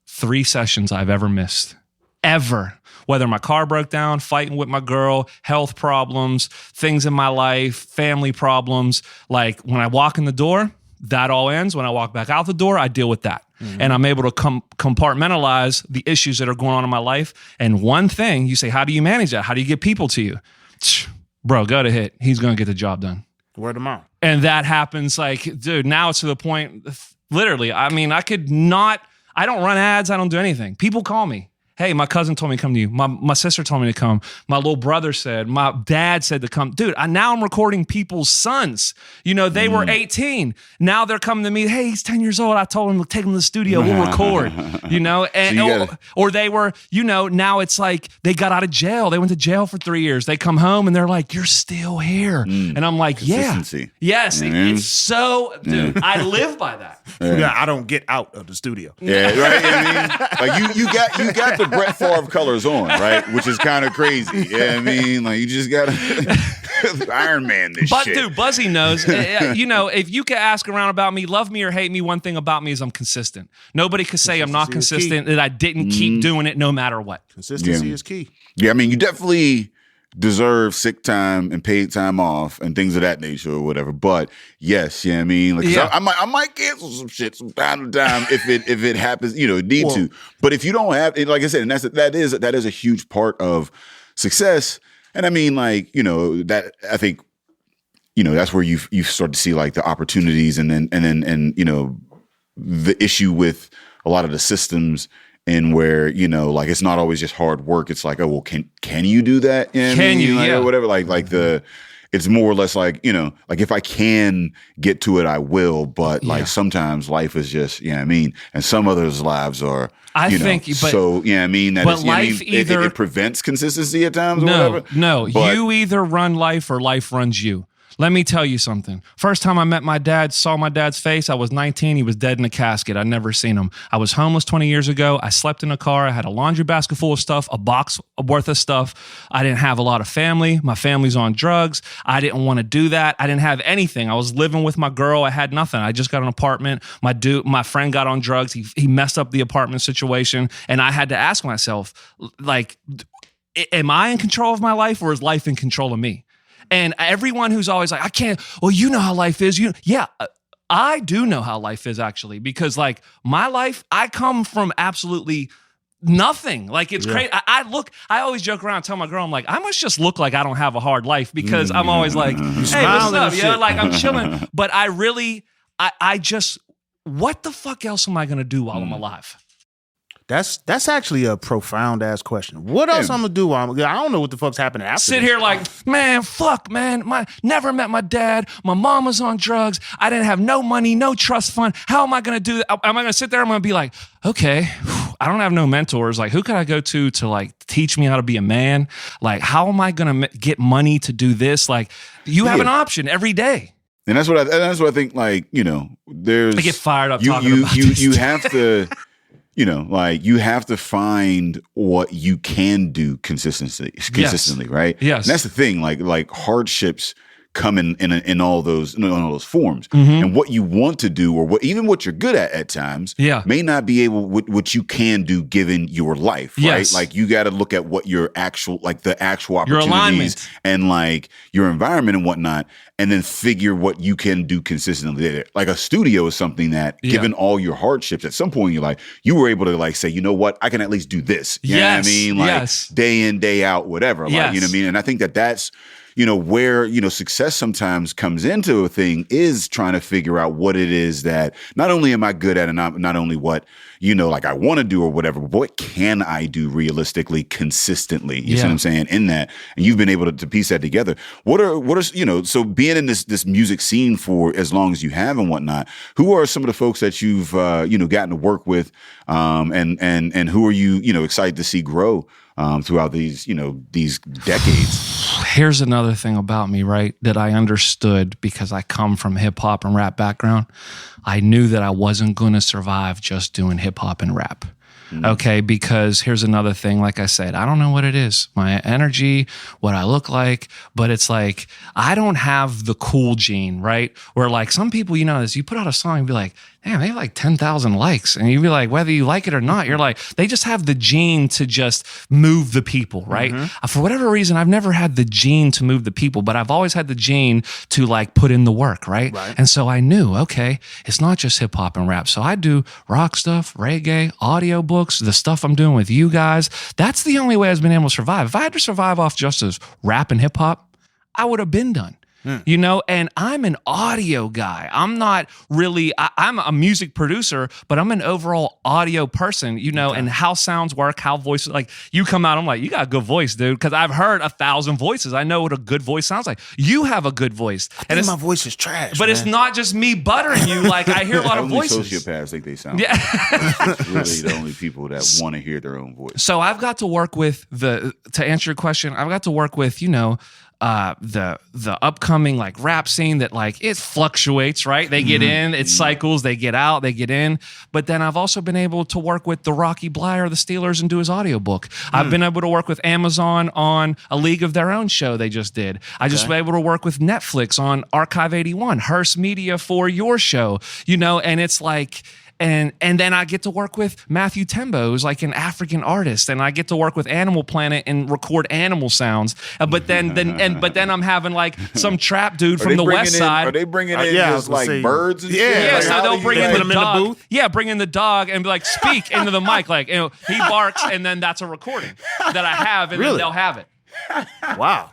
3 sessions I've ever missed. Ever. Whether my car broke down, fighting with my girl, health problems, things in my life, family problems. Like, when I walk in the door, that all ends. When I walk back out the door, I deal with that. And I'm able to compartmentalize the issues that are going on in my life. And one thing, you say, how do you manage that? How do you get people to you? Bro, go to Hitt. He's going to get the job done. Word of mouth. And that happens like, dude, now it's to the point, literally, I mean, I don't run ads. I don't do anything. People call me. Hey, my cousin told me to come to you. My sister told me to come. My little brother said. My dad said to come. Dude, now I'm recording people's sons. They were 18. Now they're coming to me. Hey, he's 10 years old. I told him to take him to the studio. We'll record. And or they were, now it's like they got out of jail. They went to jail for 3 years. They come home and they're like, you're still here. And I'm like, yeah. Yes. It's so, dude, I live by that. Yeah, I don't get out of the studio. Yeah, right. I mean, like you got the Brett Favre colors on, right? Which is kind of crazy. Yeah, I mean, like, you just gotta. Iron Man this But shit. dude, Buzzy knows. You know, if you could ask around about me, love me or hate me, one thing about me is I'm consistent. Nobody could say I'm not consistent, that I didn't keep doing it no matter what. Consistency is key. Yeah, I mean, you definitely deserve sick time and paid time off and things of that nature or whatever. But yes, I mean, like, I might cancel some shit from time to time if it happens, need to. But if you don't have it, like I said, and that is a huge part of success. And I mean, like, that I think, that's where you start to see like the opportunities and then the issue with a lot of the systems. And where, like, it's not always just hard work. It's like, oh, well, can you do that? Can you? Like, yeah. Or whatever. It's more or less like, like if I can get to it, I will. But like sometimes life is just, and some others' lives are, that life either it prevents consistency at times or whatever. No, but, you either run life or life runs you. Let me tell you something. First time I met my dad, saw my dad's face, I was 19. He was dead in a casket. I'd never seen him. I was homeless 20 years ago. I slept in a car. I had a laundry basket full of stuff, a box worth of stuff. I didn't have a lot of family. My family's on drugs. I didn't want to do that. I didn't have anything. I was living with my girl. I had nothing. I just got an apartment. My friend got on drugs. He messed up the apartment situation. And I had to ask myself, like, am I in control of my life or is life in control of me? And everyone who's always like, I can't, well, you know how life is. I do know how life is actually, because like my life, I come from absolutely nothing. Like it's crazy. I always joke around and tell my girl, I'm like, I must just look like I don't have a hard life because I'm always like, hey, what's up? Yeah, like I'm chilling. But I really, I just, what the fuck else am I going to do while I'm alive? That's actually a profound ass question. What else I'm gonna do while I don't know what the fuck's happening after. Sit here like, man, fuck, man. Never met my dad. My mom was on drugs. I didn't have no money, no trust fund. How am I gonna do that? Am I gonna sit there? I'm gonna be like, okay, I don't have no mentors. Like, who could I go to like teach me how to be a man? Like, how am I gonna get money to do this? Like, you have an option every day. And that's what I think. Like, there's I get fired up talking about this. You have to. You have to find what you can do consistently, right? Yes. And that's the thing. Like hardships come in all those forms, Mm-hmm. and what you want to do, or what you're good at times, may not be able what you can do given your life, right? Yes. Like you got to look at what the actual opportunities your alignment and like your environment and whatnot, and then figure what you can do consistently there. Like a studio is something that, given all your hardships, at some point in your life, you were able to like say, you know what, I can at least do this. You know what I mean? Like day in, day out, whatever. Like, you know what I mean? And I think that's where, success sometimes comes into a thing is trying to figure out what it is that not only am I good at and not only what, like I want to do or whatever, but what can I do realistically, consistently? You see what I'm saying? In that, and you've been able to piece that together. What are so being in this music scene for as long as you have and whatnot, who are some of the folks that you've, gotten to work with, and who are you, excited to see grow, throughout these decades? Here's another thing about me, right, that I understood because I come from hip hop and rap background. I knew that I wasn't going to survive just doing hip hop and rap. Okay, because here's another thing. Like I said, I don't know what it is, my energy, what I look like, but it's like I don't have the cool gene, right? Where like some people, you put out a song and be like, damn, they have like 10,000 likes. And you'd be like, whether you like it or not, you're like, they just have the gene to just move the people, right? For whatever reason, I've never had the gene to move the people, but I've always had the gene to like put in the work, right? And so I knew, okay, it's not just hip hop and rap. So I do rock stuff, reggae, audiobooks, the stuff I'm doing with you guys. That's the only way I've been able to survive. If I had to survive off just as rap and hip hop, I would have been done. And I'm an audio guy. I'm not really, I'm a music producer, but I'm an overall audio person, and how sounds work, how voices, like you come out, I'm like, you got a good voice, dude. Cause I've heard 1,000 voices. I know what a good voice sounds like. You have a good voice. I think my voice is trash, but it's not just me buttering you. Like I hear a lot of only voices. Sociopaths think they sound. Yeah. It's really the only people that want to hear their own voice. So I've got to work with to answer your question, I've got to work with, the upcoming like rap scene that like it fluctuates, right? They get in, it cycles, they get out, they get in. But then I've also been able to work with the Rocky Blyer of the Steelers and do his audiobook. I've been able to work with Amazon on A League of Their Own show they just did. I just been able to work with Netflix on Archive 81, Hearst Media for your show, and it's like. And then I get to work with Matthew Tembo, who's like an African artist, and I get to work with Animal Planet and record animal sounds. But then I'm having like some trap dude from the West Side. Are they bringing in just like birds and shit? Yeah, Like, so they'll bring in the dog. In the booth? Yeah, bring in the dog and be like, speak into the mic. Like, he barks, and then that's a recording that I have, and then they'll have it. Wow.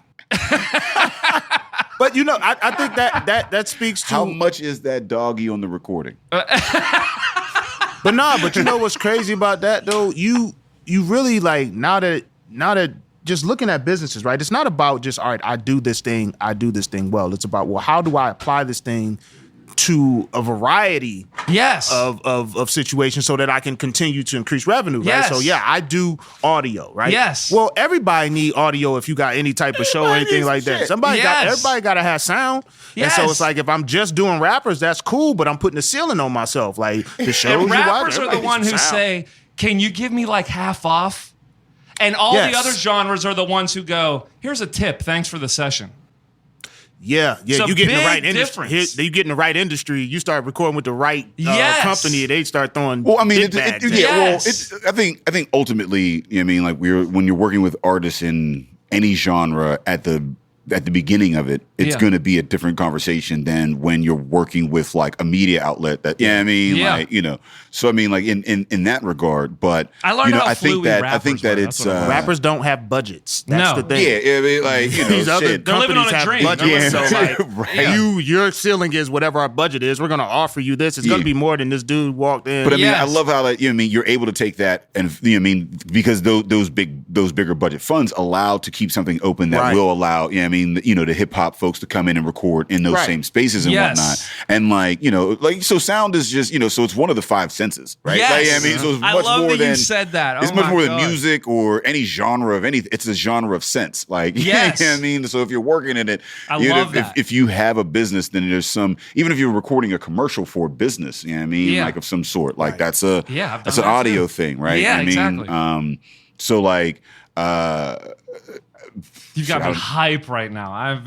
But I think that speaks to how much is that doggy on the recording? But you know what's crazy about that though? You really like now that just looking at businesses, right? It's not about just, all right, I do this thing well. It's about, well, how do I apply this thing to a variety of situations so that I can continue to increase revenue, right? Yes. So yeah, I do audio, right? Yes. Well, everybody need audio if you got any type of show or anything like that. Everybody got to have sound. Yes. And so it's like if I'm just doing rappers, that's cool, but I'm putting a ceiling on myself. Like the shows And you watch, rappers are the everybody one needs who some sound. say, "Can you give me like half off?" And all the other genres are the ones who go, "Here's a tip. Thanks for the session." Yeah, It's a you get in the big right industry. difference. You get in the right industry. You start recording with the right Yes. company. They start throwing. Well, I mean, big bags at you. Yes. I think ultimately, like when you're working with artists in any genre at the beginning of it, it's going to be a different conversation than when you're working with like a media outlet. So I mean, like in that regard, but I learned how I think fluid that rappers it's were. That's what Rappers don't have budgets. That's No. the thing. yeah, I mean, like These other shit. They're living companies on a have dream. budgets. Yeah. So like, Right. your ceiling is whatever our budget is. We're gonna offer you this. It's gonna be more than this dude walked in. But I mean, Yes. I love how that you're able to take that and because those bigger budget funds allow to keep something open that will allow the hip hop folks to come in and record in those same spaces and Yes. whatnot. And so sound is just so it's one of the five senses, right? Yes. So it's I much love more that than you said that. it's Oh much my more than God. music or any genre of anything. It's a genre of sense, like Yes. you know what I mean. So if you're working in it, I love that. if you have a business, then there's even if you're recording a commercial for a business, Yeah. like of some sort, like that's I've done that's an that audio too. thing, right? Yeah, I mean, exactly. So like, You've got me hype right now.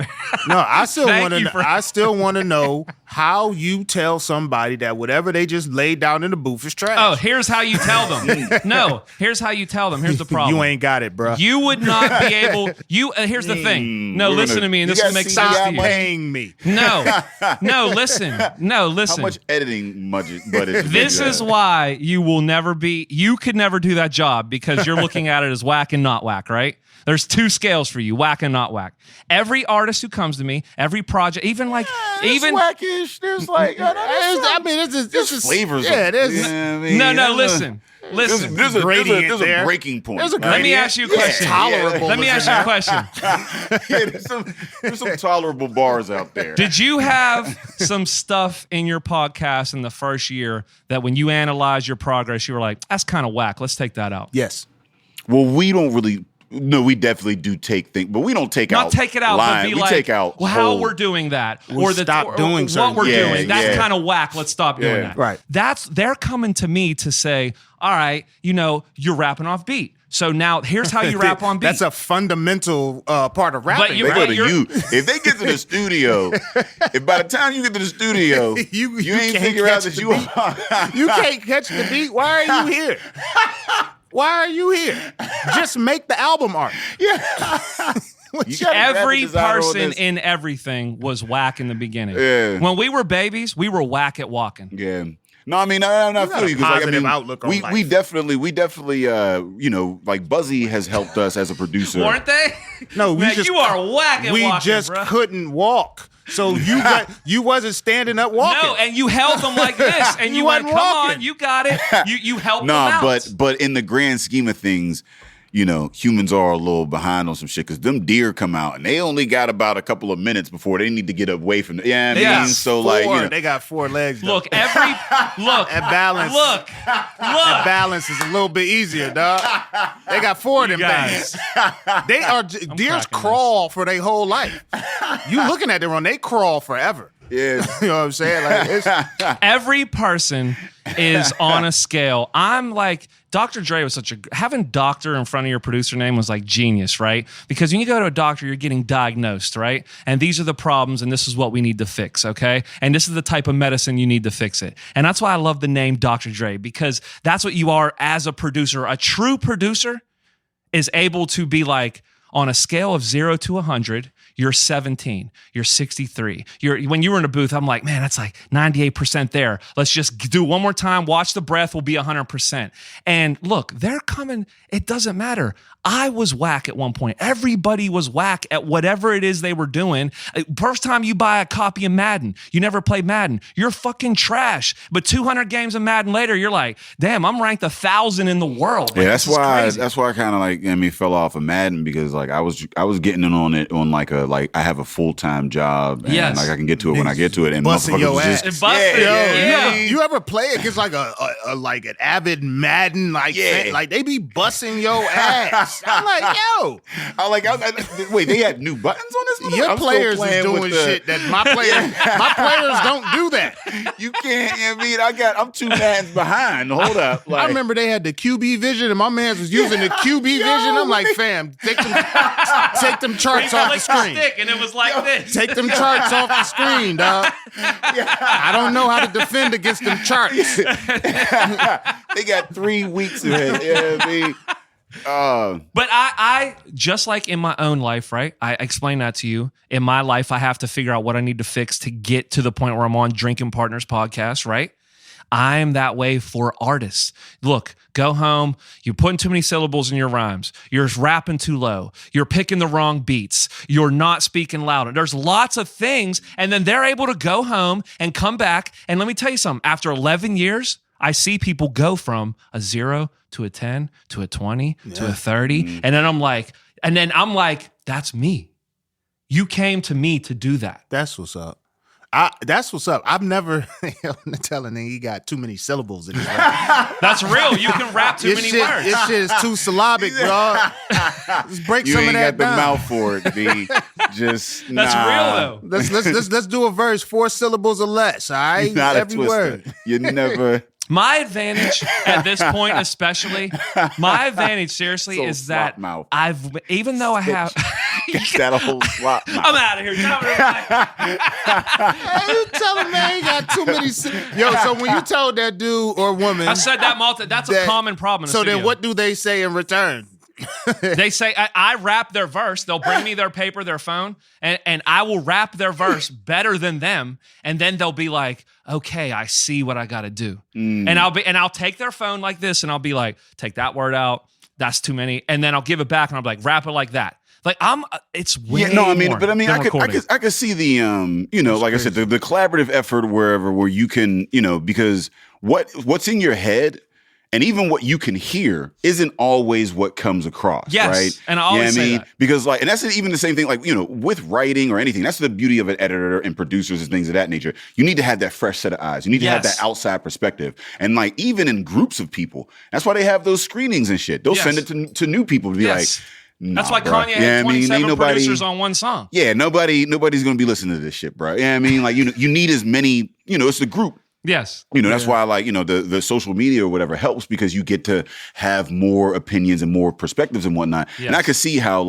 no, I still Thank want you to. for- I still want to know how you tell somebody that whatever they just laid down in the booth is trash. Oh, here's how you tell them. No, here's how you tell them. Here's the problem. You ain't got it, bro. You would not be able. Here's the thing. No, listen to me, and you this will guys make see sense how to you. much- paying me. No, listen. how much editing budget? This is why you will never be. You could never do that job because you're looking at it as whack and not whack, right? There's two scales for you, whack and not whack. Every artist who comes to me, every project, even wackish. There's like This is flavors. Yeah, it is. no. Listen. There's gradient a there. breaking point. There's a Let me ask you a question. Tolerable. Let me ask you a question. There's some tolerable bars out there. Did you have some stuff in your podcast in the first year that when you analyzed your progress, you were like, that's kind of whack. Let's take that out. Yes. Well, we don't really. No, we definitely do take things, but we don't take out. Not take it out, line. but be we like, take out well, how whole- we're doing that, We'll stop doing what certain we're things. doing. That's Yeah. kind of whack. Let's stop doing Yeah. that. Right. They're coming to me to say, all right, you're rapping off beat. So now here's how you rap on beat. That's a fundamental part of rapping. But you- They go to You're- you. If they get to the studio, if by the time you get to the studio, You ain't can't figure out catch that the you beat. are. You can't catch the beat. Why are you here? Why are you here? Just make the album art. You gotta Every graphic designer on person this. in everything was whack in the beginning. Yeah. When we were babies, we were whack at walking. Yeah. No, I mean, I got feel a you because positive outlook on we life. we definitely, like Buzzy has helped us as a producer. Weren't they? No, we Man, just you are whack at we walking, just bro. couldn't walk. So you wasn't standing up walking. No, and you held them like this, and you went, wasn't "Come walking. on, you got it." You helped them Nah, out. but in the grand scheme of things, humans are a little behind on some shit because them deer come out and they only got about a couple of minutes before they need to get away from. So they got 4 legs. Though. Look, at balance. At balance is a little bit easier, dog. They got 4 of them things. Deers crawl for their whole life. You looking at them, they crawl forever. Yeah. You know what I'm saying? Like every person is on a scale. I'm like, Dr. Dre was having doctor in front of your producer name was like genius, right? Because when you go to a doctor, you're getting diagnosed, right? And these are the problems and this is what we need to fix, okay? And this is the type of medicine you need to fix it. And that's why I love the name Dr. Dre, because that's what you are as a producer. A true producer is able to be like, on a scale of 0 to 100, you're 17, you're 63. When you were in a booth, I'm like, man, that's like 98% there. Let's just do one more time. Watch the breath. We'll be 100%. And look, they're coming. It doesn't matter. I was whack at one point. Everybody was whack at whatever it is they were doing. First time you buy a copy of Madden, you never played Madden. You're fucking trash. But 200 games of Madden later, you're like, damn, I'm ranked 1,000 in the world. Like, that's why I kind of fell off of Madden because like I was getting in on it on like I have a full-time job and like I can get to it when I get to it and busting your ass. You ever play against like a like an avid Madden fan? Like they be busting your ass. I'm like, wait, they had new buttons on this? Your players is doing shit that my players don't do that. You can't. I'm 2 Maddens behind. Hold up. I remember they had the QB vision and my man was using the QB vision. I'm like, fam, take them charts off the screen. Stick and it was like this. Take them charts off the screen, dog. I don't know how to defend against them charts. They got 3 weeks ahead. But I just like in my own life, right? I explained that to you. In my life, I have to figure out what I need to fix to get to the point where I'm on Drinking Partners podcast, right? I'm that way for artists. Look, go home. You're putting too many syllables in your rhymes. You're rapping too low. You're picking the wrong beats. You're not speaking loud. There's lots of things. And then they're able to go home and come back. And let me tell you something. After 11 years, I see people go from a 0 to a 10 to a 20 to a 30. Mm-hmm. And then I'm like, that's me. You came to me to do that. That's what's up. That's what's up. I've never telling him he got too many syllables in his rap. That's real. You can rap too many words. This shit is too syllabic, bro. Just break some of that down. You ain't got the mouth for it, B. Just that's real though. Let's do a verse 4 syllables or less. All right, not every word. You never. My advantage at this point, especially, seriously, is that mouth. even though I have that whole slop mouth. I'm out of here. Hey, you telling me I ain't got too many. So when you told that dude or woman, I said that that's a common problem. So then, what do they say in return? They say I rap their verse. They'll bring me their paper, their phone, and I will rap their verse better than them. And then they'll be like, "Okay, I see what I got to do." And I'll take their phone like this, and I'll be like, "Take that word out. That's too many." And then I'll give it back, and I'll be like, "Rap it like that." Like it's way more. But I mean, I could see the like I said, the collaborative effort where you can, because what's in your head. And even what you can hear isn't always what comes across, right? And I always say that. Because and that's even the same thing, with writing or anything. That's the beauty of an editor and producers and things of that nature. You need to have that fresh set of eyes. You need to have that outside perspective. And even in groups of people, that's why they have those screenings and shit. They'll send it to new people to be like, nah, that's why bro. Kanye had 27 producers on one song. Yeah, nobody's going to be listening to this shit, bro. Yeah, you need as many, it's the group. Yes. That's why the social media or whatever helps because you get to have more opinions and more perspectives and whatnot. Yes. And I could see how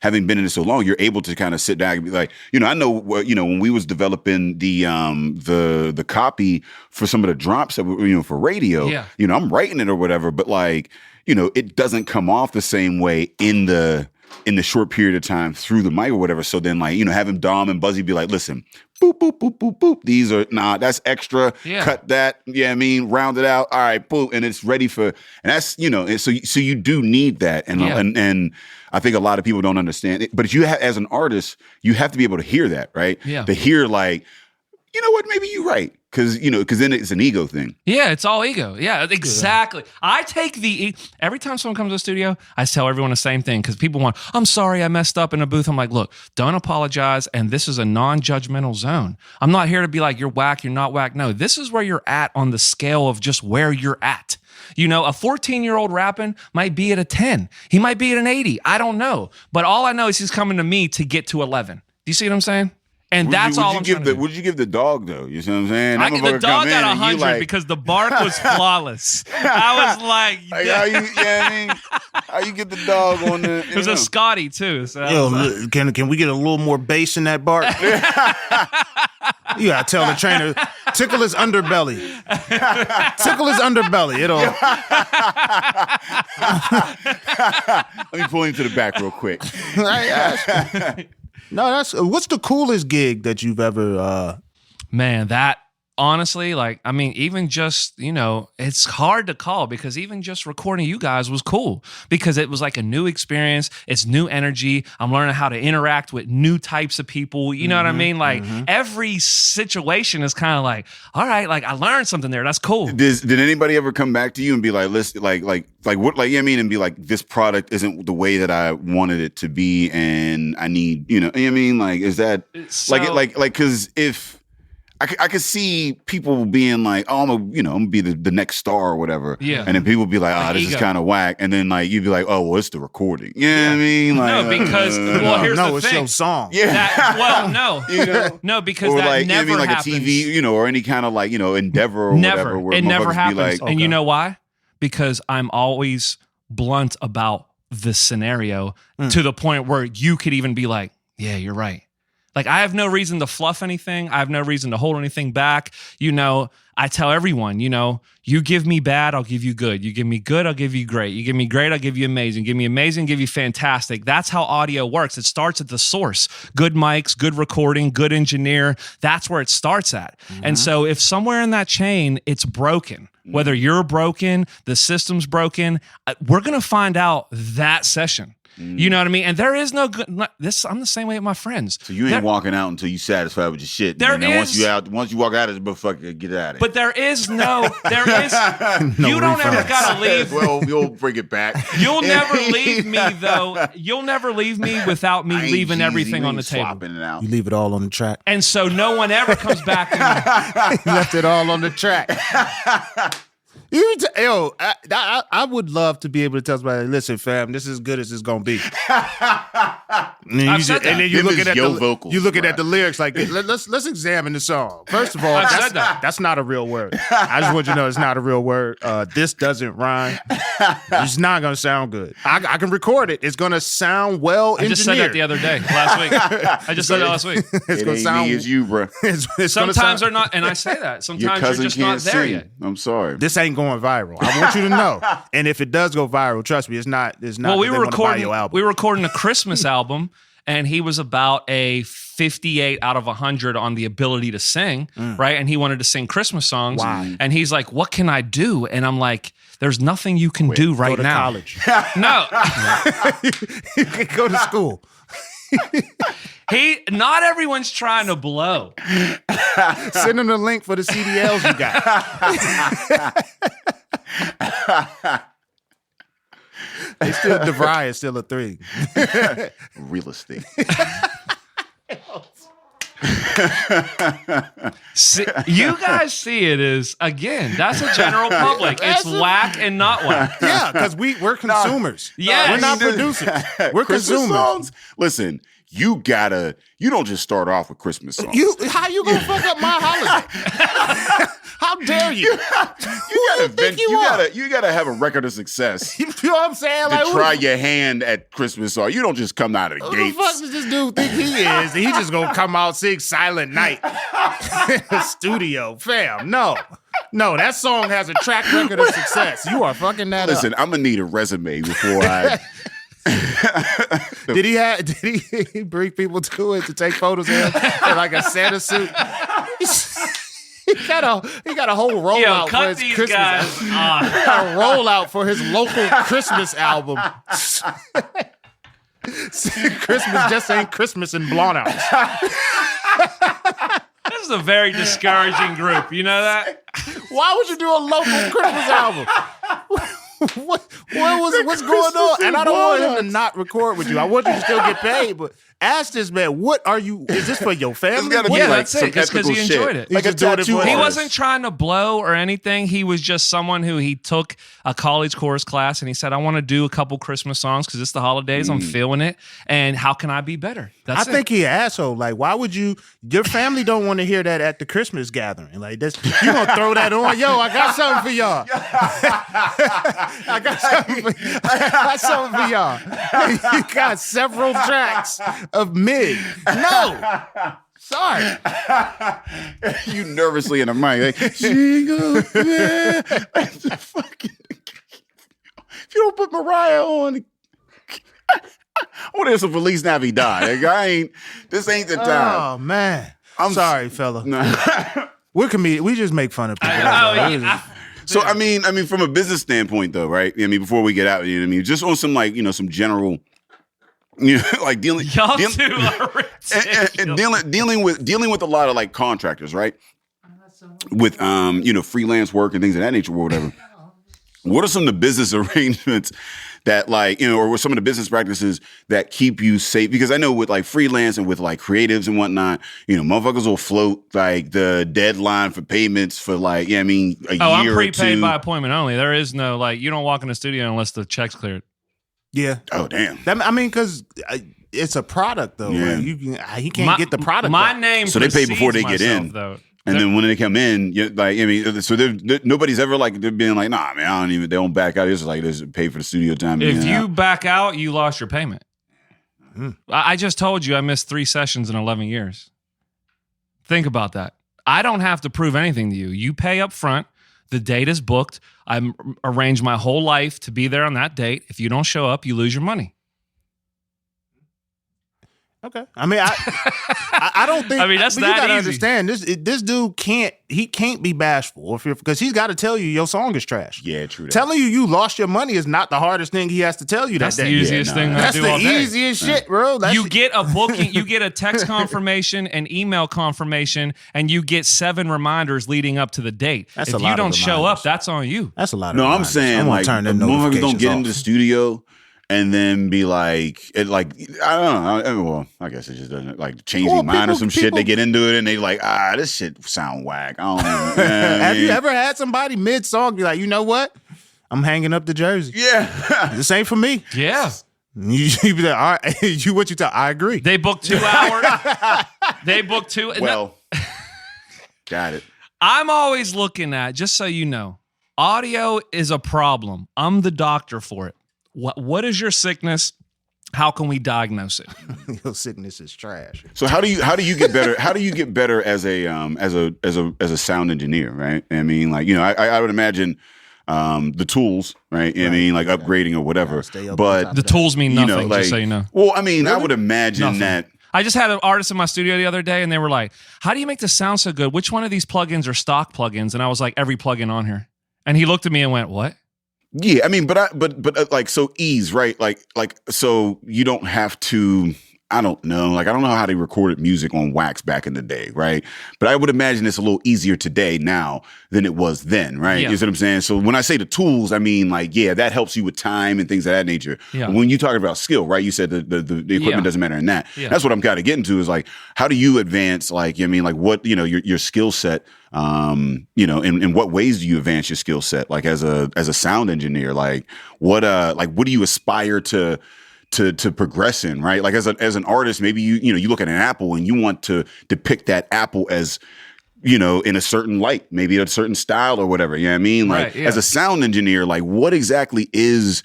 having been in it so long, you're able to kind of sit back and be like, I know when we was developing the copy for some of the drops that for radio, I'm writing it or whatever, but it doesn't come off the same way in the short period of time through the mic or whatever. So then having Dom and Buzzy be like, listen, boop, boop, boop, boop, boop. These are, that's extra. Yeah. Cut that. Yeah, round it out. All right, boop. And it's ready for, and that's, and so you do need that. And I think a lot of people don't understand it. But if you as an artist, you have to be able to hear that, right? Yeah. To hear you know what, maybe you're right. Because then it's an ego thing. Yeah, it's all ego. Yeah, exactly. I take every time someone comes to the studio, I tell everyone the same thing because people want, I'm sorry I messed up in a booth. I'm like, look, don't apologize. And this is a non-judgmental zone. I'm not here to be like, you're whack, you're not whack. No, this is where you're at on the scale of just where you're at. A 14-year-old rapping might be at a 10. He might be at an 80. I don't know. But all I know is he's coming to me to get to 11. Do you see what I'm saying? And that's all I'm trying to do. What did you give the dog, though? You see what I'm saying? The dog got 100 because the bark was flawless. I was like... how you get the dog on the... It was a Scotty, too. So can we get a little more bass in that bark? You gotta tell the trainer, tickle his underbelly. Tickle his underbelly. It'll... Let me pull him to the back real quick. No, what's the coolest gig that you've ever Man, that honestly, even just, it's hard to call because even just recording you guys was cool because it was like a new experience. It's new energy. I'm learning how to interact with new types of people. You know what I mean? Every situation is kind of like, all right, I learned something there. That's cool. Did anybody ever come back to you and be like, listen, and be like, this product isn't the way that I wanted it to be, and I need, is that because if I could see people being like, oh, I'm gonna be the next star or whatever. Yeah. And then people be like, this is kind of whack. And then you'd be like, oh, well, it's the recording. You know what I mean? No, because here's the thing. It's your song. Yeah. No, because that never happens. A TV, or any kind of endeavor or whatever. Where it never happens. Like, and you know why? Because I'm always blunt about the scenario to the point where you could even be like, yeah, you're right. I have no reason to fluff anything. I have no reason to hold anything back. I tell everyone, you give me bad, I'll give you good. You give me good, I'll give you great. You give me great, I'll give you amazing. Give me amazing, give you fantastic. That's how audio works. It starts at the source. Good mics, good recording, good engineer. That's where it starts at. And so if somewhere in that chain, it's broken, whether you're broken, the system's broken, we're going to find out that session. You know what I mean? And there is no good. I'm the same way with my friends. So you ain't walking out until you satisfied with your shit. Once you walk out of this motherfucker, get out of it. But you don't ever gotta leave. Well, you'll bring it back. You'll never leave me though. You'll never leave me without me leaving everything on the table. It out. You leave it all on the track. And so no one ever comes back to me. You left it all on the track. I would love to be able to tell somebody, listen, fam, this is as good as it's gonna be. And then you look at the lyrics like, let's examine the song. First of all, that's not a real word. I just want you to know it's not a real word. This doesn't rhyme. It's not gonna sound good. I can record it. It's gonna sound well engineered. I just said that the other day, last week. I just said that last week. It's gonna sound. Me, it's you, bro. Sometimes they're not, and I say that. Sometimes you're just not there yet. I'm sorry. This ain't going viral. I want you to know. And if it does go viral, trust me, it's not. Well, we were recording a Christmas album, and he was about a 58 out of 100 on the ability to sing, right? And he wanted to sing Christmas songs. Wow. And he's like, "What can I do?" And I'm like, "There's nothing you can do right now." College. No, You can go to school. Not everyone's trying to blow. Send them the link for the CDLs you got. DeVry is still a 3. Real estate. You guys see it as, again, that's a general public. It's whack and not whack. Yeah, because we're consumers. Yes. We're not producers. We're consumers. Songs? Listen, you don't just start off with Christmas songs. How you gonna fuck up my holiday? How dare you? You gotta have a record of success. You know what I'm saying? To try your hand at Christmas songs. You don't just come out of the gates. Who the fuck does this dude think he is? He just gonna come out sing Silent Night in the studio, fam? No, that song has a track record of success. You are fucking that up. Listen, I'm gonna need a resume before I. Did he bring people to it to take photos of him in like a Santa suit? He got a whole rollout for his Christmas. Guys. A rollout for his local Christmas album. Christmas just ain't Christmas in Blonhouse. This is a very discouraging group. You know that? Why would you do a local Christmas album? What's going on? And I don't want him to not record with you. I want you to still get paid, but ask this man, what are you? Is this for your family? It's gotta be Yeah, like that's it. some It's 'cause he ethical enjoyed shit. it. Like a He's just doing it tattoo for- He artist. wasn't trying to blow or anything. He was just someone who he took a college chorus class and he said, I want to do a couple Christmas songs because it's the holidays. I'm feeling it. And how can I be better? That's I think he an asshole. Like, why would you? Your family don't want to hear that at the Christmas gathering. Like, this, you gonna throw that on? Yo, I got something for y'all. I got something for y'all. You got several tracks of mid. No, sorry. You nervously in the mic, like, jingle bell. If you don't put Mariah on, I want to hear some Feliz Navidad. Like, this ain't the time. Oh man, I'm sorry, fella. Nah. We're comedians. We just make fun of people. So I mean, from a business standpoint, though, right? I mean, before we get out, you know what I mean, just on some like, some general, like dealing. y'all two are ridiculous. and dealing with a lot of like contractors, right? With freelance work and things of that nature or whatever. What are some of the business arrangements that like, or what some of the business practices that keep you safe? Because I know with like freelance and with like creatives and whatnot, motherfuckers will float like the deadline for payments for like, a year I'm or prepaid two. by appointment only. There is no like, you don't walk in the studio unless the check's cleared. Yeah. Oh damn. Because it's a product though. Yeah. Like, he can't get the product. My back. name. So they pay before they precedes get myself, in. though. And then when they come in, so nobody's ever like they're being like, nah, man, they don't back out. It's just like they just pay for the studio time. If you back out, you lost your payment. Mm. I just told you I missed 3 sessions in 11 years. Think about that. I don't have to prove anything to you. You pay up front. The date is booked. I arranged my whole life to be there on that date. If you don't show up, you lose your money. Okay. I mean, I don't think. I mean, that's but you that gotta easy. understand this dude can't be bashful because he's got to tell you your song is trash. Yeah, true. That. Telling you lost your money is not the hardest thing he has to tell you. That's that the day. easiest thing I That's do the all day. easiest shit, bro. You get a booking, you get a text confirmation, an email confirmation, and you get 7 reminders leading up to the date. That's if a lot you of don't show reminders. up, that's on you. That's a lot. No, of I'm reminders. saying I wanna like turn the them motherfuckers don't notifications get off. into the studio and then be like, I don't know. Well, I guess it just doesn't like change their mind or some shit. They get into it and they like, this shit sound whack. I don't know. Have you ever had somebody mid song be like, you know what? I'm hanging up the jersey. Yeah. This ain't for me. Yeah. You be like, all right, what you tell? I agree. They booked 2 hours. They booked 2. Well, got it. I'm always looking at, just so you know, audio is a problem. I'm the doctor for it. What is your sickness? How can we diagnose it? Your sickness is trash. So how do you get better? How do you get better as a sound engineer, right? I mean, like, I would imagine the tools, right? I mean, like upgrading or whatever. But The tools mean nothing, just so you know. Well, I mean, I would imagine Nothing. that. I just had an artist in my studio the other day, and they were like, how do you make this sound so good? Which one of these plugins are stock plugins? And I was like, every plugin on here. And he looked at me and went, what? Yeah, I mean, but like, so ease, right? Like, so you don't have to. I don't know. Like, I don't know how they recorded music on wax back in the day, right? But I would imagine it's a little easier today now than it was then, right? Yeah. You see what I'm saying? So when I say the tools, I mean, like, yeah, that helps you with time and things of that nature. Yeah. When you talking about skill, right? You said the equipment Yeah. doesn't matter in that. Yeah. That's what I'm kind of getting to is like, how do you advance, like, I mean, like what, your skill set, in what ways do you advance your skill set? Like as a sound engineer, like what do you aspire to progress in, right? Like as an artist, maybe you look at an apple and you want to depict that apple as, in a certain light, maybe a certain style or whatever. You know what I mean? Like Right, yeah. as a sound engineer, like what exactly is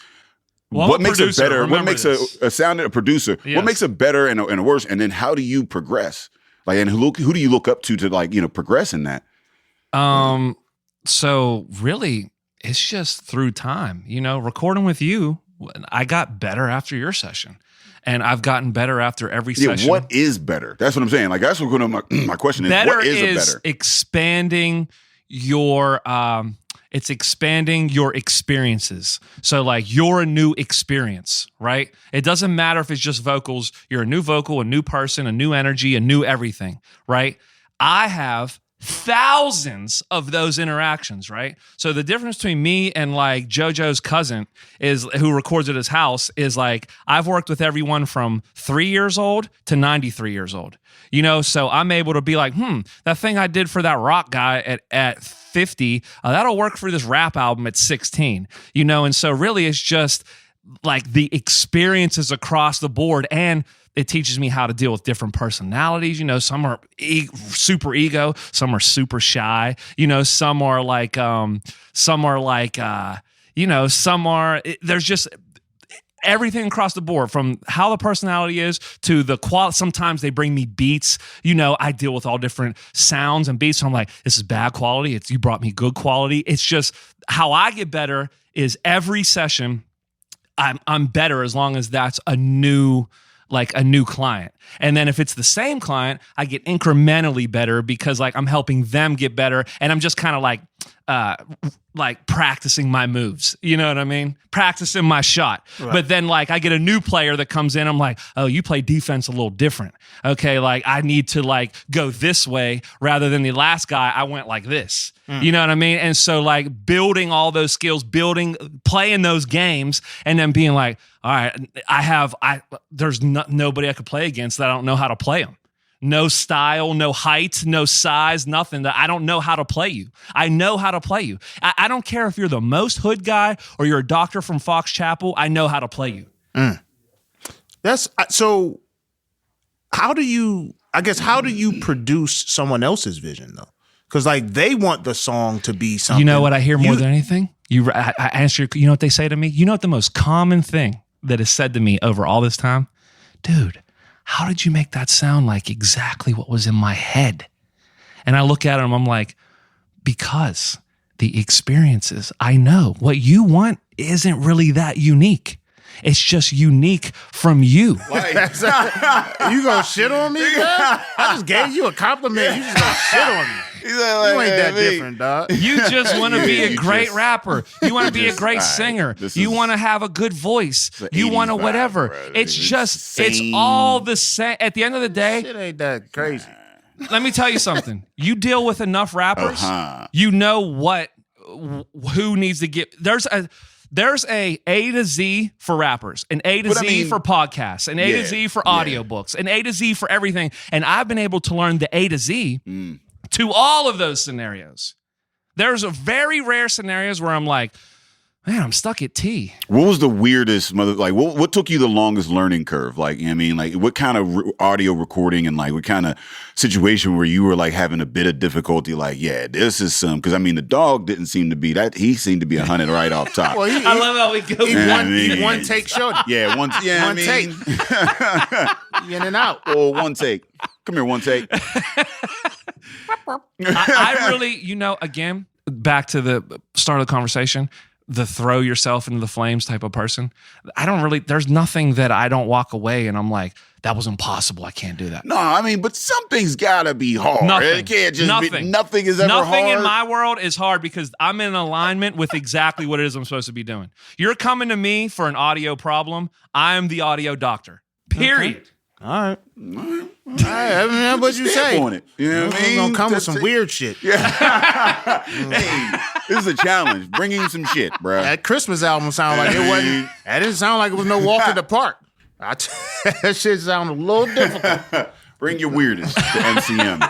Well, what I'm a makes producer, a better? What remember makes this. a sound a producer? Yes. What makes a better and a worse? And then how do you progress? Like, and who do you look up to like progress in that? So really, it's just through time. Recording with you, I got better after your session, and I've gotten better after every session. What is better? That's what I'm saying. Like that's what my question is. Better What is a better? expanding your it's expanding your experiences. So like you're a new experience, right? It doesn't matter if it's just vocals. You're a new vocal, a new person, a new energy, a new everything, right? I have thousands of those interactions, right? So the difference between me and like JoJo's cousin who records at his house is like, I've worked with everyone from 3 years old to 93 years old, so I'm able to be like, that thing I did for that rock guy at 50, that'll work for this rap album at 16, and so really it's just like the experiences across the board, and it teaches me how to deal with different personalities. Some are super ego, some are super shy. Some are like, there's just everything across the board, from how the personality is to the quality. Sometimes they bring me beats. I deal with all different sounds and beats. So I'm like, this is bad quality. You brought me good quality. It's just how I get better is every session I'm better, as long as that's a new client. And then if it's the same client, I get incrementally better because like I'm helping them get better, and I'm just kind of like practicing my moves. You know what I mean? Practicing my shot. Right. But then like I get a new player that comes in, I'm like, oh, you play defense a little different. Okay, like I need to like go this way rather than the last guy, I went like this. You know what I mean? And so like building all those skills, playing those games, and then being like, all right, there's nobody I could play against that I don't know how to play them. No style, no height, no size, nothing. That I don't know how to play you. I know how to play you. I don't care if you're the most hood guy or you're a doctor from Fox Chapel. I know how to play you. That's so. How do you produce someone else's vision though? Because like they want the song to be something. You know what I hear more than anything? I answer. You know what they say to me? You know what the most common thing that is said to me over all this time? Dude, how did you make that sound like exactly what was in my head? And I look at them, I'm like, because the experiences, I know what you want isn't really that unique. It's just unique from you. Like, you gonna shit on me, man? I just gave you a compliment. You just gonna shit on me. You ain't that different, dog. You just want to be a great rapper. You want to be a great singer. You want to have a good voice. You want to whatever. It's all the same. At the end of the day, shit ain't that crazy. Let me tell you something. You deal with enough rappers, you know who needs to get. There's a to Z for rappers, an A to Z for podcasts, an A to Z for audiobooks, an A to Z for everything. And I've been able to learn the A to Z to all of those scenarios. There's a very rare scenarios where I'm like, man, I'm stuck at T. What was the weirdest what took you the longest learning curve? Like, I mean, like what kind of audio recording and like what kind of situation where you were like having a bit of difficulty? Like, yeah, this is because I mean, the dog didn't seem to be that. He seemed to be 100 right off top. Well, I love how we go. He one take short. Yeah, one take. In and out. Or one take. Come here, one take. I really, again, back to the start of the conversation, the throw yourself into the flames type of person. There's nothing that I don't walk away and I'm like, that was impossible. I can't do that. No, I mean, but something's gotta be hard. Nothing. It can't just nothing is ever Nothing hard. in my world is hard because I'm in alignment with exactly what it is I'm supposed to be doing. You're coming to me for an audio problem. I'm the audio doctor. Period. Okay. All right. I mean, that's what you say. On it. You know what I mean? Gonna come with some weird shit. Yeah. Hey, this is a challenge. Bringing some shit, bro. That Christmas album sounded like it wasn't. That didn't sound like it was no walk in the park. That shit sounded a little difficult. Bring your weirdest to MCM.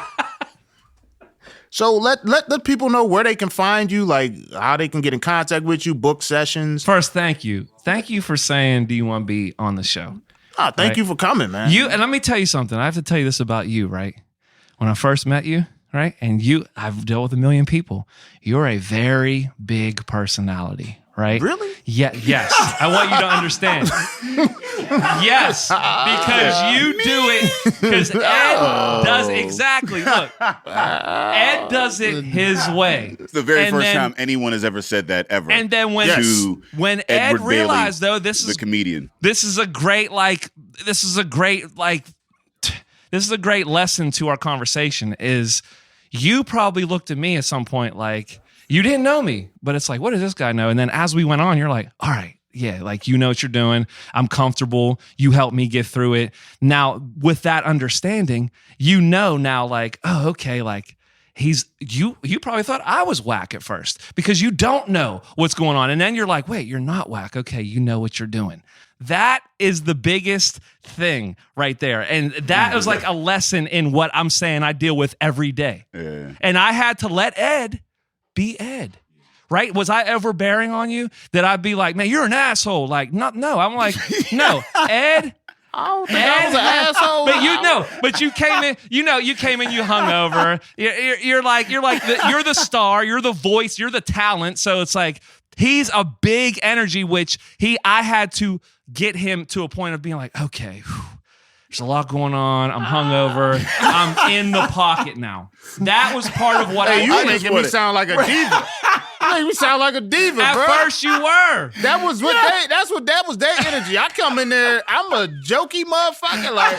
So let people know where they can find you, like how they can get in contact with you, book sessions. First, thank you. Thank you for saying, do you want to be on the show? Oh, thank you for coming, man. And let me tell you something. I have to tell you this about you, right? When I first met you, right? And I've dealt with 1 million people. You're a very big personality, right? Really? Yeah, yes. I want you to understand. Yes, because you do it. Because Ed does exactly. Look, Ed does it his way. It's the very first time anyone has ever said that ever. And then when Ed realized, though, this is the comedian. This is a great lesson to our conversation. Is you probably looked at me at some point like you didn't know me, but it's like, what does this guy know? And then as we went on, you're like, all right. yeah, like, you know what you're doing. I'm comfortable. You help me get through it. Now, with that understanding, you know now, like, oh, okay, like, you probably thought I was whack at first because you don't know what's going on. And then you're like, wait, you're not whack. Okay, you know what you're doing. That is the biggest thing right there. And that was like a lesson in what I'm saying I deal with every day. Yeah. And I had to let Ed be Ed. Right? Was I ever bearing on you? That I'd be like, man, you're an asshole. Like, no. I'm like, no, Ed. I don't think I was an asshole. But you came in, you came in, you hung over. You're the star, you're the voice, you're the talent. So it's like, he's a big energy, which I had to get him to a point of being like, okay, there's a lot going on. I'm hungover. I'm in the pocket now. That was part of what you making me sound like a diva. You make me sound like a diva, At bro. first you were. That was that was their energy. I come in there, I'm a jokey motherfucker. Like,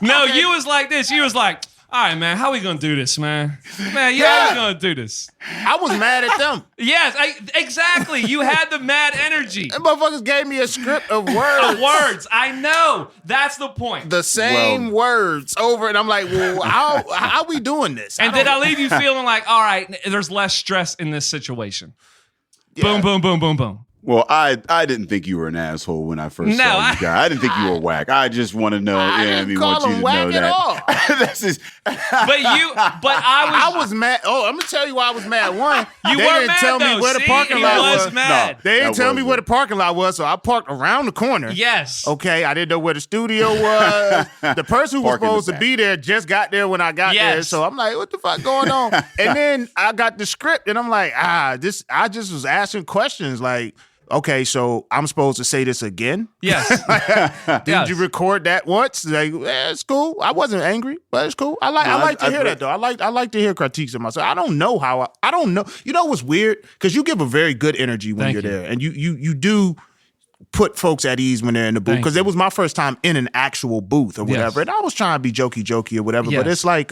no, you was like this. You was like, all right, man, how we gonna do this, man? Man, how we gonna do this? I was mad at them. Yes, exactly. You had the mad energy. Them motherfuckers gave me a script of words. I know. That's the point. The same words over, and I'm like, well, how we doing this? And did I leave you feeling like, all right, there's less stress in this situation? Yeah. Boom, boom, boom, boom, boom. Well, I didn't think you were an asshole when I first saw you guys. I didn't think you were whack. I just want to know. I didn't call him whack at all. I was mad. Oh, I'm gonna tell you why I was mad. One, they didn't tell me where the parking lot was. Mad. No, they didn't tell me where the parking lot was, so I parked around the corner. Yes. Okay, I didn't know where the studio was. The person who was supposed to be there just got there when I got there, so I'm like, what the fuck going on? And then I got the script, and I'm like, I just was asking questions like, okay, so I'm supposed to say this again? Yes. Did you record that once? Like, it's cool. I wasn't angry, but it's cool. I like to hear that though. I like to hear critiques of myself. I don't know how. I don't know. You know what's weird? Because you give a very good energy when you're there, and you do put folks at ease when they're in the booth. Because it was my first time in an actual booth or whatever, and I was trying to be jokey or whatever. But it's like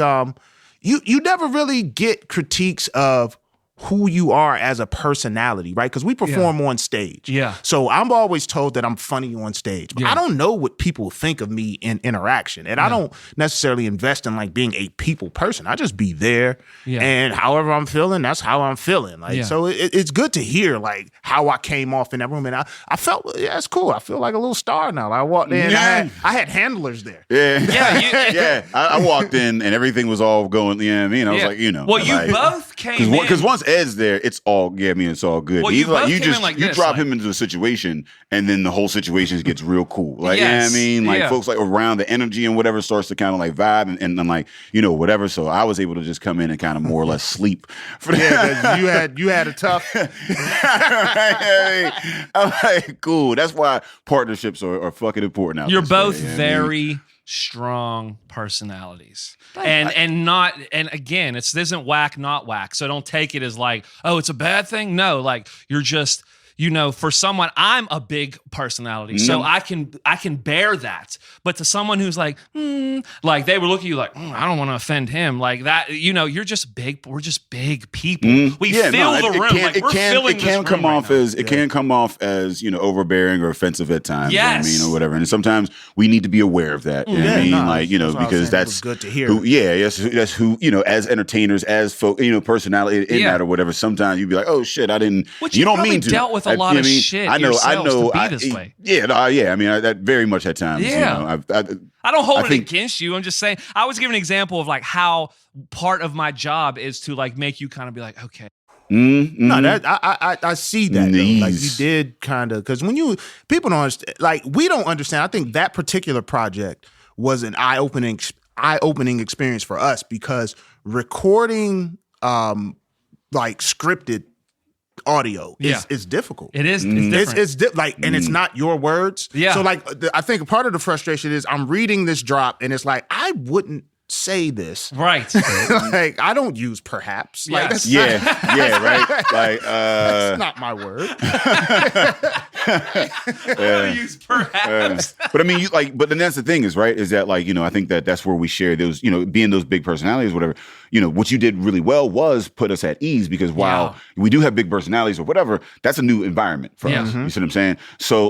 you never really get critiques of who you are as a personality, right? Because we perform on stage. Yeah. So I'm always told that I'm funny on stage. But I don't know what people think of me in interaction. And I don't necessarily invest in like being a people person. I just be there. Yeah. And however I'm feeling, that's how I'm feeling. Like so it's good to hear like how I came off in that room. And I felt, it's cool. I feel like a little star now. I walked in, I had handlers there. Yeah. I walked in and everything was all going, I was like, Well, you both came in. Because once Ed's there, it's all it's all good. Well, you drop him into a situation, and then the whole situation gets real cool. Like, folks like around the energy and whatever starts to kind of like vibe and like whatever. So I was able to just come in and kind of more or less sleep. You had a tough. I'm like, cool. That's why partnerships are fucking important out there. You're both very strong personalities. And again, this isn't whack, not whack. So don't take it as like, oh, it's a bad thing. No, like you're just, for someone, I'm a big personality, so I can bear that. But to someone who's like, like they would look at you like, I don't want to offend him, like that. You're just big. We're just big people. We fill the room. It can come off as overbearing or offensive at times. Yes. Or whatever. And sometimes we need to be aware of that. Because that's good to hear. That's who as entertainers, as folk, personality in that or whatever. Sometimes you'd be like, oh shit, I didn't. Which you don't probably mean to. Dealt with a lot of shit. I know. To be this way. I mean, that very much at times. Yeah. I don't hold it against you. I'm just saying. I was giving an example of like how part of my job is to like make you kind of be like, okay. No, I see that though. Like you did kind of because when people don't understand, like we don't understand. I think that particular project was an eye-opening experience for us because recording like scripted audio is difficult. It is. It's different. And it's not your words. Yeah. So like I think part of the frustration is I'm reading this drop and it's like I wouldn't say this. Right. Like I don't use perhaps. Like right. Like that's not my word. Use perhaps. But I mean, but then that's the thing is, right, is that I think that's where we share those, being those big personalities, whatever, what you did really well was put us at ease because while we do have big personalities or whatever, that's a new environment for us. You see what I'm saying? So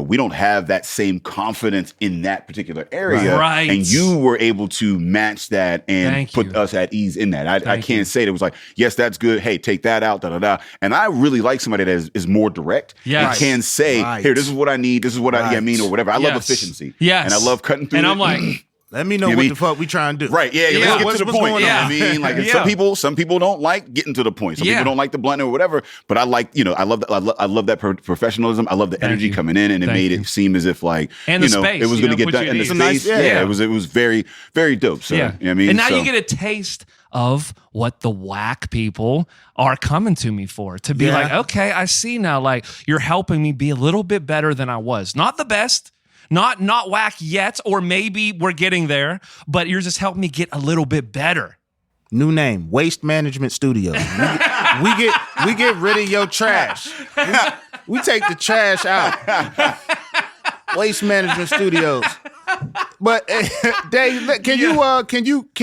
we don't have that same confidence in that particular area. Right. And you were able to match that and put us at ease in that. I can't say that it was like, yes, that's good. Hey, take that out, da-da-da. And I really like somebody that is more direct and can say, here, this is what I need. This is what I mean, or whatever. I love efficiency. Yes. And I love cutting through. And I'm like, let me know what the fuck we trying to do. Right, yeah. Let's get to the point. I mean, some people don't like getting to the point. Some people don't like the blunt or whatever. But I like, I love that professionalism. I love the energy coming in, and it made it seem as if and the space, it was going to get done. And the space, it was very, very dope. So, you know what I mean? And now you get a taste of what the wack people are coming to me for. To be like, okay, I see now. Like, you're helping me be a little bit better than I was. Not the best. Not whack yet, or maybe we're getting there, but you're just helping me get a little bit better. New name, Waste Management Studios. We get rid of your trash. We take the trash out. Waste Management Studios. But Dave, can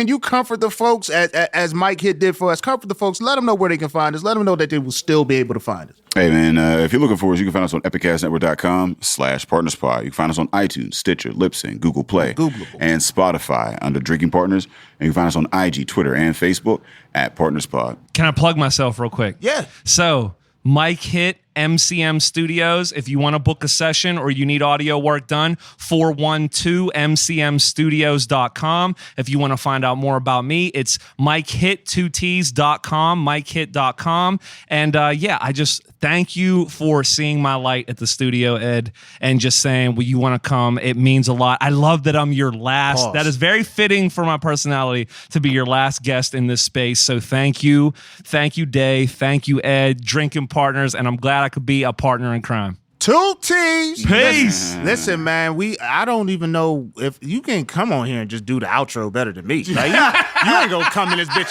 you comfort the folks as Mike Hitt did for us? Comfort the folks. Let them know where they can find us. Let them know that they will still be able to find us. Hey man, if you're looking for us, you can find us on epicastnetwork.com/partnerspod. You can find us on iTunes, Stitcher, Libsyn, Google Play, and Spotify under Drinking Partners. And you can find us on IG, Twitter, and Facebook at PartnersPod. Can I plug myself real quick? Yeah. So Mike Hitt, MCM Studios. If you want to book a session or you need audio work done, 412mcmstudios.com. If you want to find out more about me, it's MikeHitt2Ts.com, MikeHitt.com. And I just thank you for seeing my light at the studio, Ed, and just saying, well, you want to come. It means a lot. I love that I'm your last. Pause. That is very fitting for my personality to be your last guest in this space. So thank you. Thank you, Dave. Thank you, Ed. Drinking Partners. And I'm glad I could be a partner in crime. 2 T's. Peace. Listen, man, I don't even know if you can come on here and just do the outro better than me. Like, you ain't gonna come in this bitch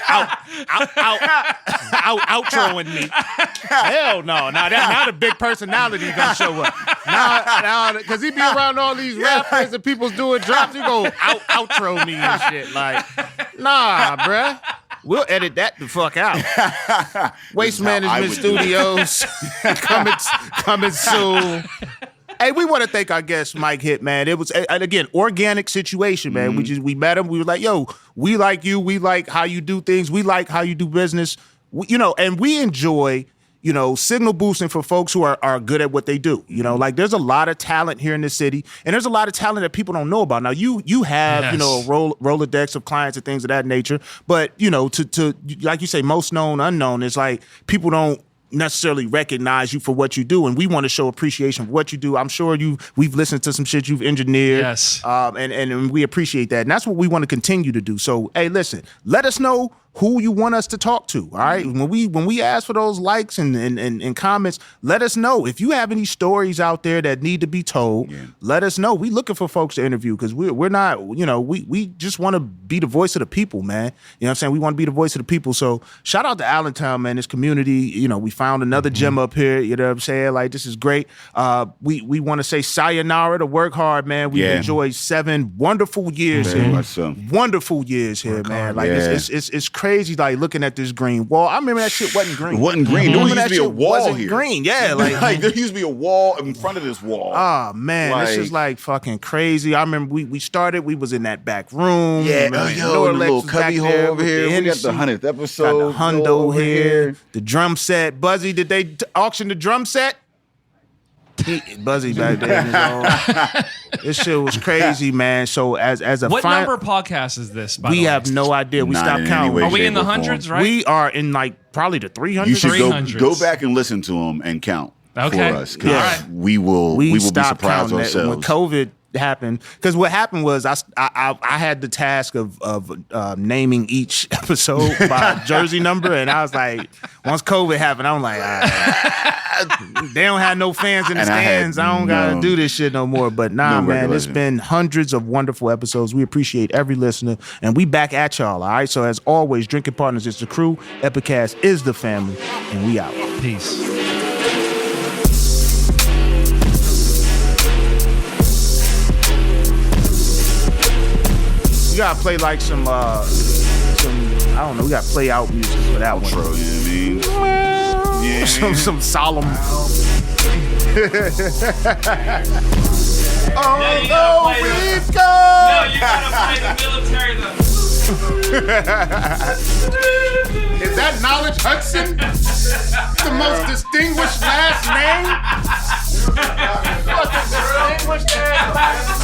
outroing me. Hell no. Now the big personality gonna show up. Now, because he be around all these rappers and people's doing drops, you go outro me and shit. Like, nah, bruh. We'll edit that the fuck out. Waste Management Studios coming soon. Hey, we want to thank our guest, Mike Hitt, man. It was, again, organic situation, man. We met him. We were like, yo, we like you. We like how you do things. We like how you do business. And we enjoy, signal boosting for folks who are good at what they do. Like there's a lot of talent here in the city, and there's a lot of talent that people don't know about. Now you have, a Rolodex of clients and things of that nature, but to like you say, most known, unknown, is like people don't necessarily recognize you for what you do, and we want to show appreciation for what you do. I'm sure we've listened to some shit you've engineered, and we appreciate that, and that's what we want to continue to do. So, hey, listen, let us know who you want us to talk to. All right, when we ask for those likes and comments, let us know if you have any stories out there that need to be told. Let us know. We looking for folks to interview because we're not, we just want to be the voice of the people, man. You know what I'm saying? We want to be the voice of the people. So shout out to Allentown, man. This community, we found another gem up here. You know what I'm saying? Like, this is great. We want to say sayonara to work hard, man. We've enjoyed 7 wonderful years here. Wonderful years here, man. Like it's crazy, like looking at this green wall. I remember that shit wasn't green. It wasn't green. There used to be a wall here. Green, yeah. Like there used to be a wall in front of this wall. Oh man, this is like fucking crazy. I remember we started. We was in that back room. Yeah, the little cubby hole over here. We got the 100th episode. Got the hundo here. The drum set. Buzzy, did they auction the drum set? Buzzy back there in his own. This shit was crazy, man. So as a what number podcast is this? By we the way? have no idea. We stopped counting. Are we in the hundreds? Right. We are in like probably the 300s. You should go back and listen to them and count for us. Yeah. We will be surprised ourselves when COVID happened, because what happened was I had the task of naming each episode by jersey number, and I was like, once COVID happened, I'm like, they don't have no fans in the stands. I don't gotta do this shit no more. But man, it's been hundreds of wonderful episodes. We appreciate every listener, and we back at y'all. All right. So as always, Drinking Partners is the crew. Epicast is the family, and we out. Peace. gotta play like some I don't know. We gotta play out music for that one. Outro, you know what I mean? Yeah. some solemn. Although we've No, gone. you gotta play the military. Is that Knowledge Hudson? The most distinguished last name? Distinguished last